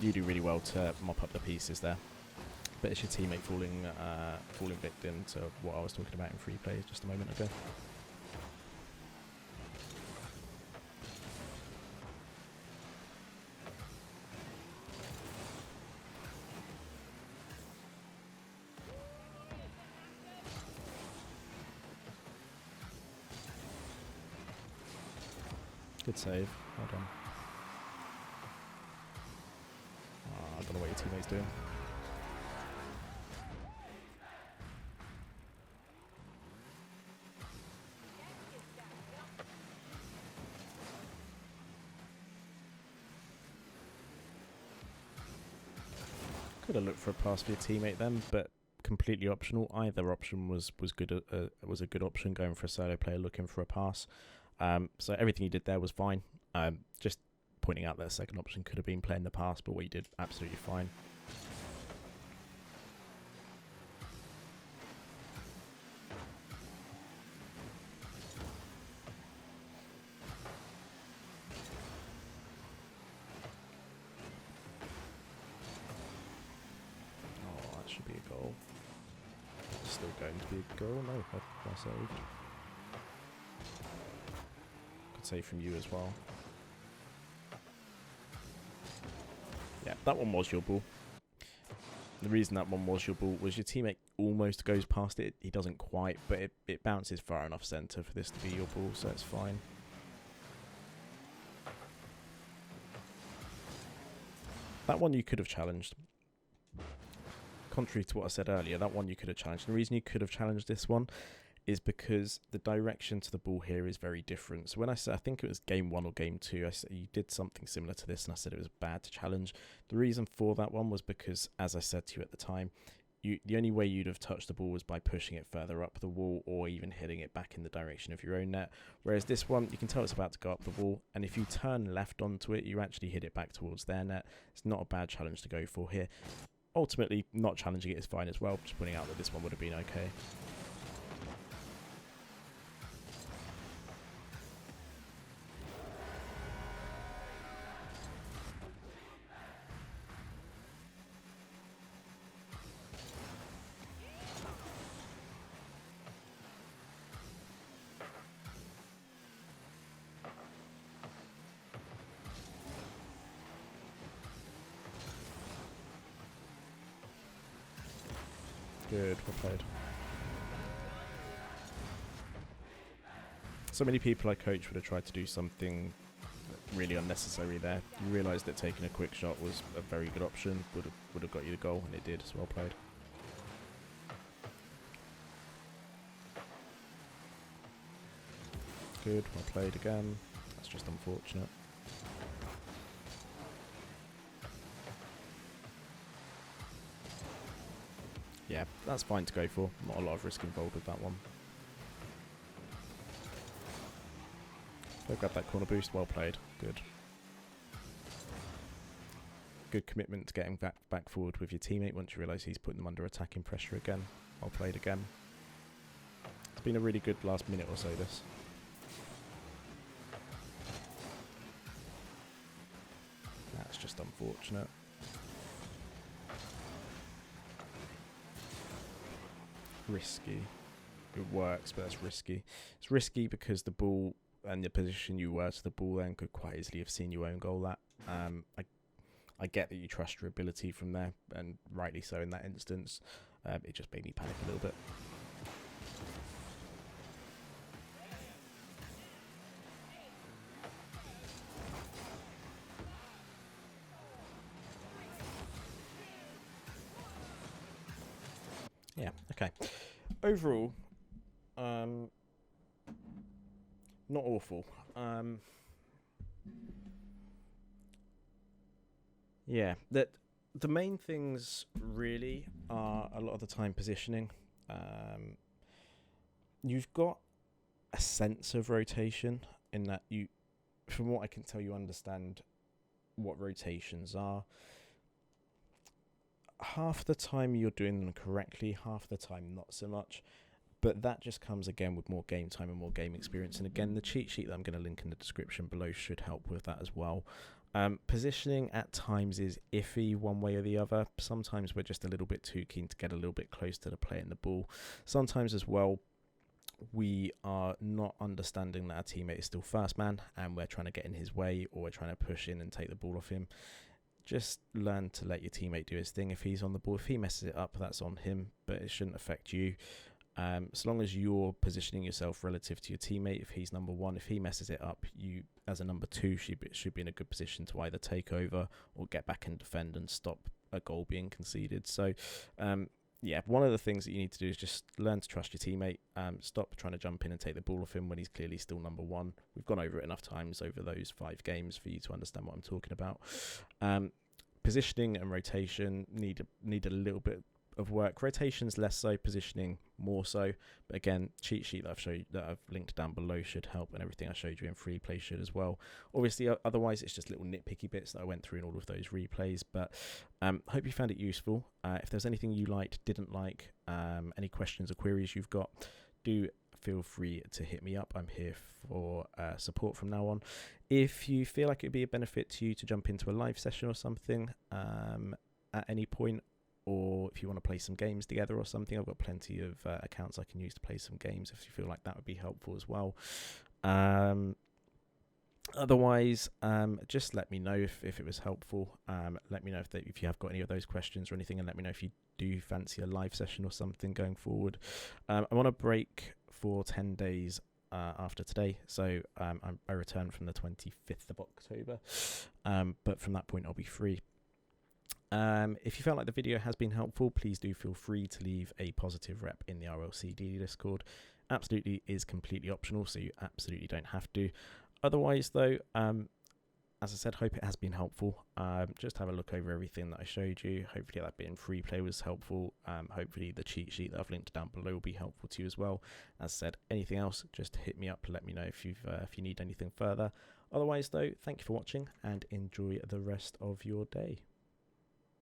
You do really well to mop up the pieces there. But it's your teammate falling victim to what I was talking about in free play just a moment ago. Good save. Well done. I don't know what your teammate's doing. Could have looked for a pass for your teammate then, but completely optional. Either option was good. Was a good option. Going for a solo player looking for a pass. So everything you did there was fine. Just pointing out that a second option could have been playing the pass, but what you did absolutely fine. Should be a goal. Still going to be a goal. No, well saved. Good save from you as well. Yeah, that one was your ball. The reason that one was your ball was your teammate almost goes past it. He doesn't quite, but it bounces far enough centre for this to be your ball, so it's fine. That one you could have challenged. Contrary to what I said earlier, that one you could have challenged. The reason you could have challenged this one is because the direction to the ball here is very different. So when I said, I think it was game 1 or game 2, I said you did something similar to this, and I said it was bad to challenge. The reason for that one was because, as I said to you at the time, the only way you'd have touched the ball was by pushing it further up the wall or even hitting it back in the direction of your own net. Whereas this one, you can tell it's about to go up the wall, and if you turn left onto it, you actually hit it back towards their net. It's not a bad challenge to go for here. Ultimately, not challenging it is fine as well, just pointing out that this one would have been okay. Good, well played. So many people I coach would have tried to do something really unnecessary there. You realised that taking a quick shot was a very good option, would have got you the goal, and it did, so well played. Good, well played again. That's just unfortunate. Yeah, that's fine to go for. Not a lot of risk involved with that one. Go grab that corner boost. Well played. Good. Good commitment to getting back forward with your teammate once you realise he's putting them under attacking pressure again. Well played again. It's been a really good last minute or so, this. That's just unfortunate. Risky. It works, but that's risky. It's risky because the ball and the position you were to the ball then could quite easily have seen your own goal. That I get that you trust your ability from there, and rightly so in that instance. It just made me panic a little bit. Yeah, okay. Overall, not awful. Yeah, that the main things really are a lot of the time positioning. You've got a sense of rotation in that you, from what I can tell, you understand what rotations are. Half the time you're doing them correctly, half the time not so much. But that just comes again with more game time and more game experience. And again, the cheat sheet that I'm going to link in the description below should help with that as well. Positioning at times is iffy one way or the other. Sometimes we're just a little bit too keen to get a little bit close to the play and the ball. Sometimes as well, we are not understanding that our teammate is still first man and we're trying to get in his way, or we're trying to push in and take the ball off him. Just learn to let your teammate do his thing. If he's on the ball, if he messes it up, that's on him, but it shouldn't affect you. As long as you're positioning yourself relative to your teammate, if he's number 1, if he messes it up, you as a number 2 should be in a good position to either take over or get back and defend and stop a goal being conceded. So yeah, one of the things that you need to do is just learn to trust your teammate. Stop trying to jump in and take the ball off him when he's clearly still number 1. We've gone over it enough times over those 5 games for you to understand what I'm talking about. Positioning and rotation need a little bit of work. Rotations less so, positioning more so. But again, cheat sheet that I've linked down below should help, and everything I showed you in free play should as well. Obviously, otherwise it's just little nitpicky bits that I went through in all of those replays. But hope you found it useful. If there's anything you liked, didn't like, any questions or queries you've got, do feel free to hit me up. I'm here for support from now on. If you feel like it'd be a benefit to you to jump into a live session or something at any point, or if you want to play some games together or something, I've got plenty of accounts I can use to play some games if you feel like that would be helpful as well. Otherwise, just let me know if it was helpful. Let me know if you have got any of those questions or anything, and let me know if you do fancy a live session or something going forward. I'm on a break for 10 days after today, so I return from the 25th of October, but from that point I'll be free. If you felt like the video has been helpful, please do feel free to leave a positive rep in the RLCD Discord. Absolutely is completely optional, so you absolutely don't have to. Otherwise, though, as I said, hope it has been helpful. Just have a look over everything that I showed you. Hopefully that bit in free play was helpful. Hopefully the cheat sheet that I've linked down below will be helpful to you as well. As I said, anything else, just hit me up. Let me know if you need anything further. Otherwise, though, thank you for watching and enjoy the rest of your day.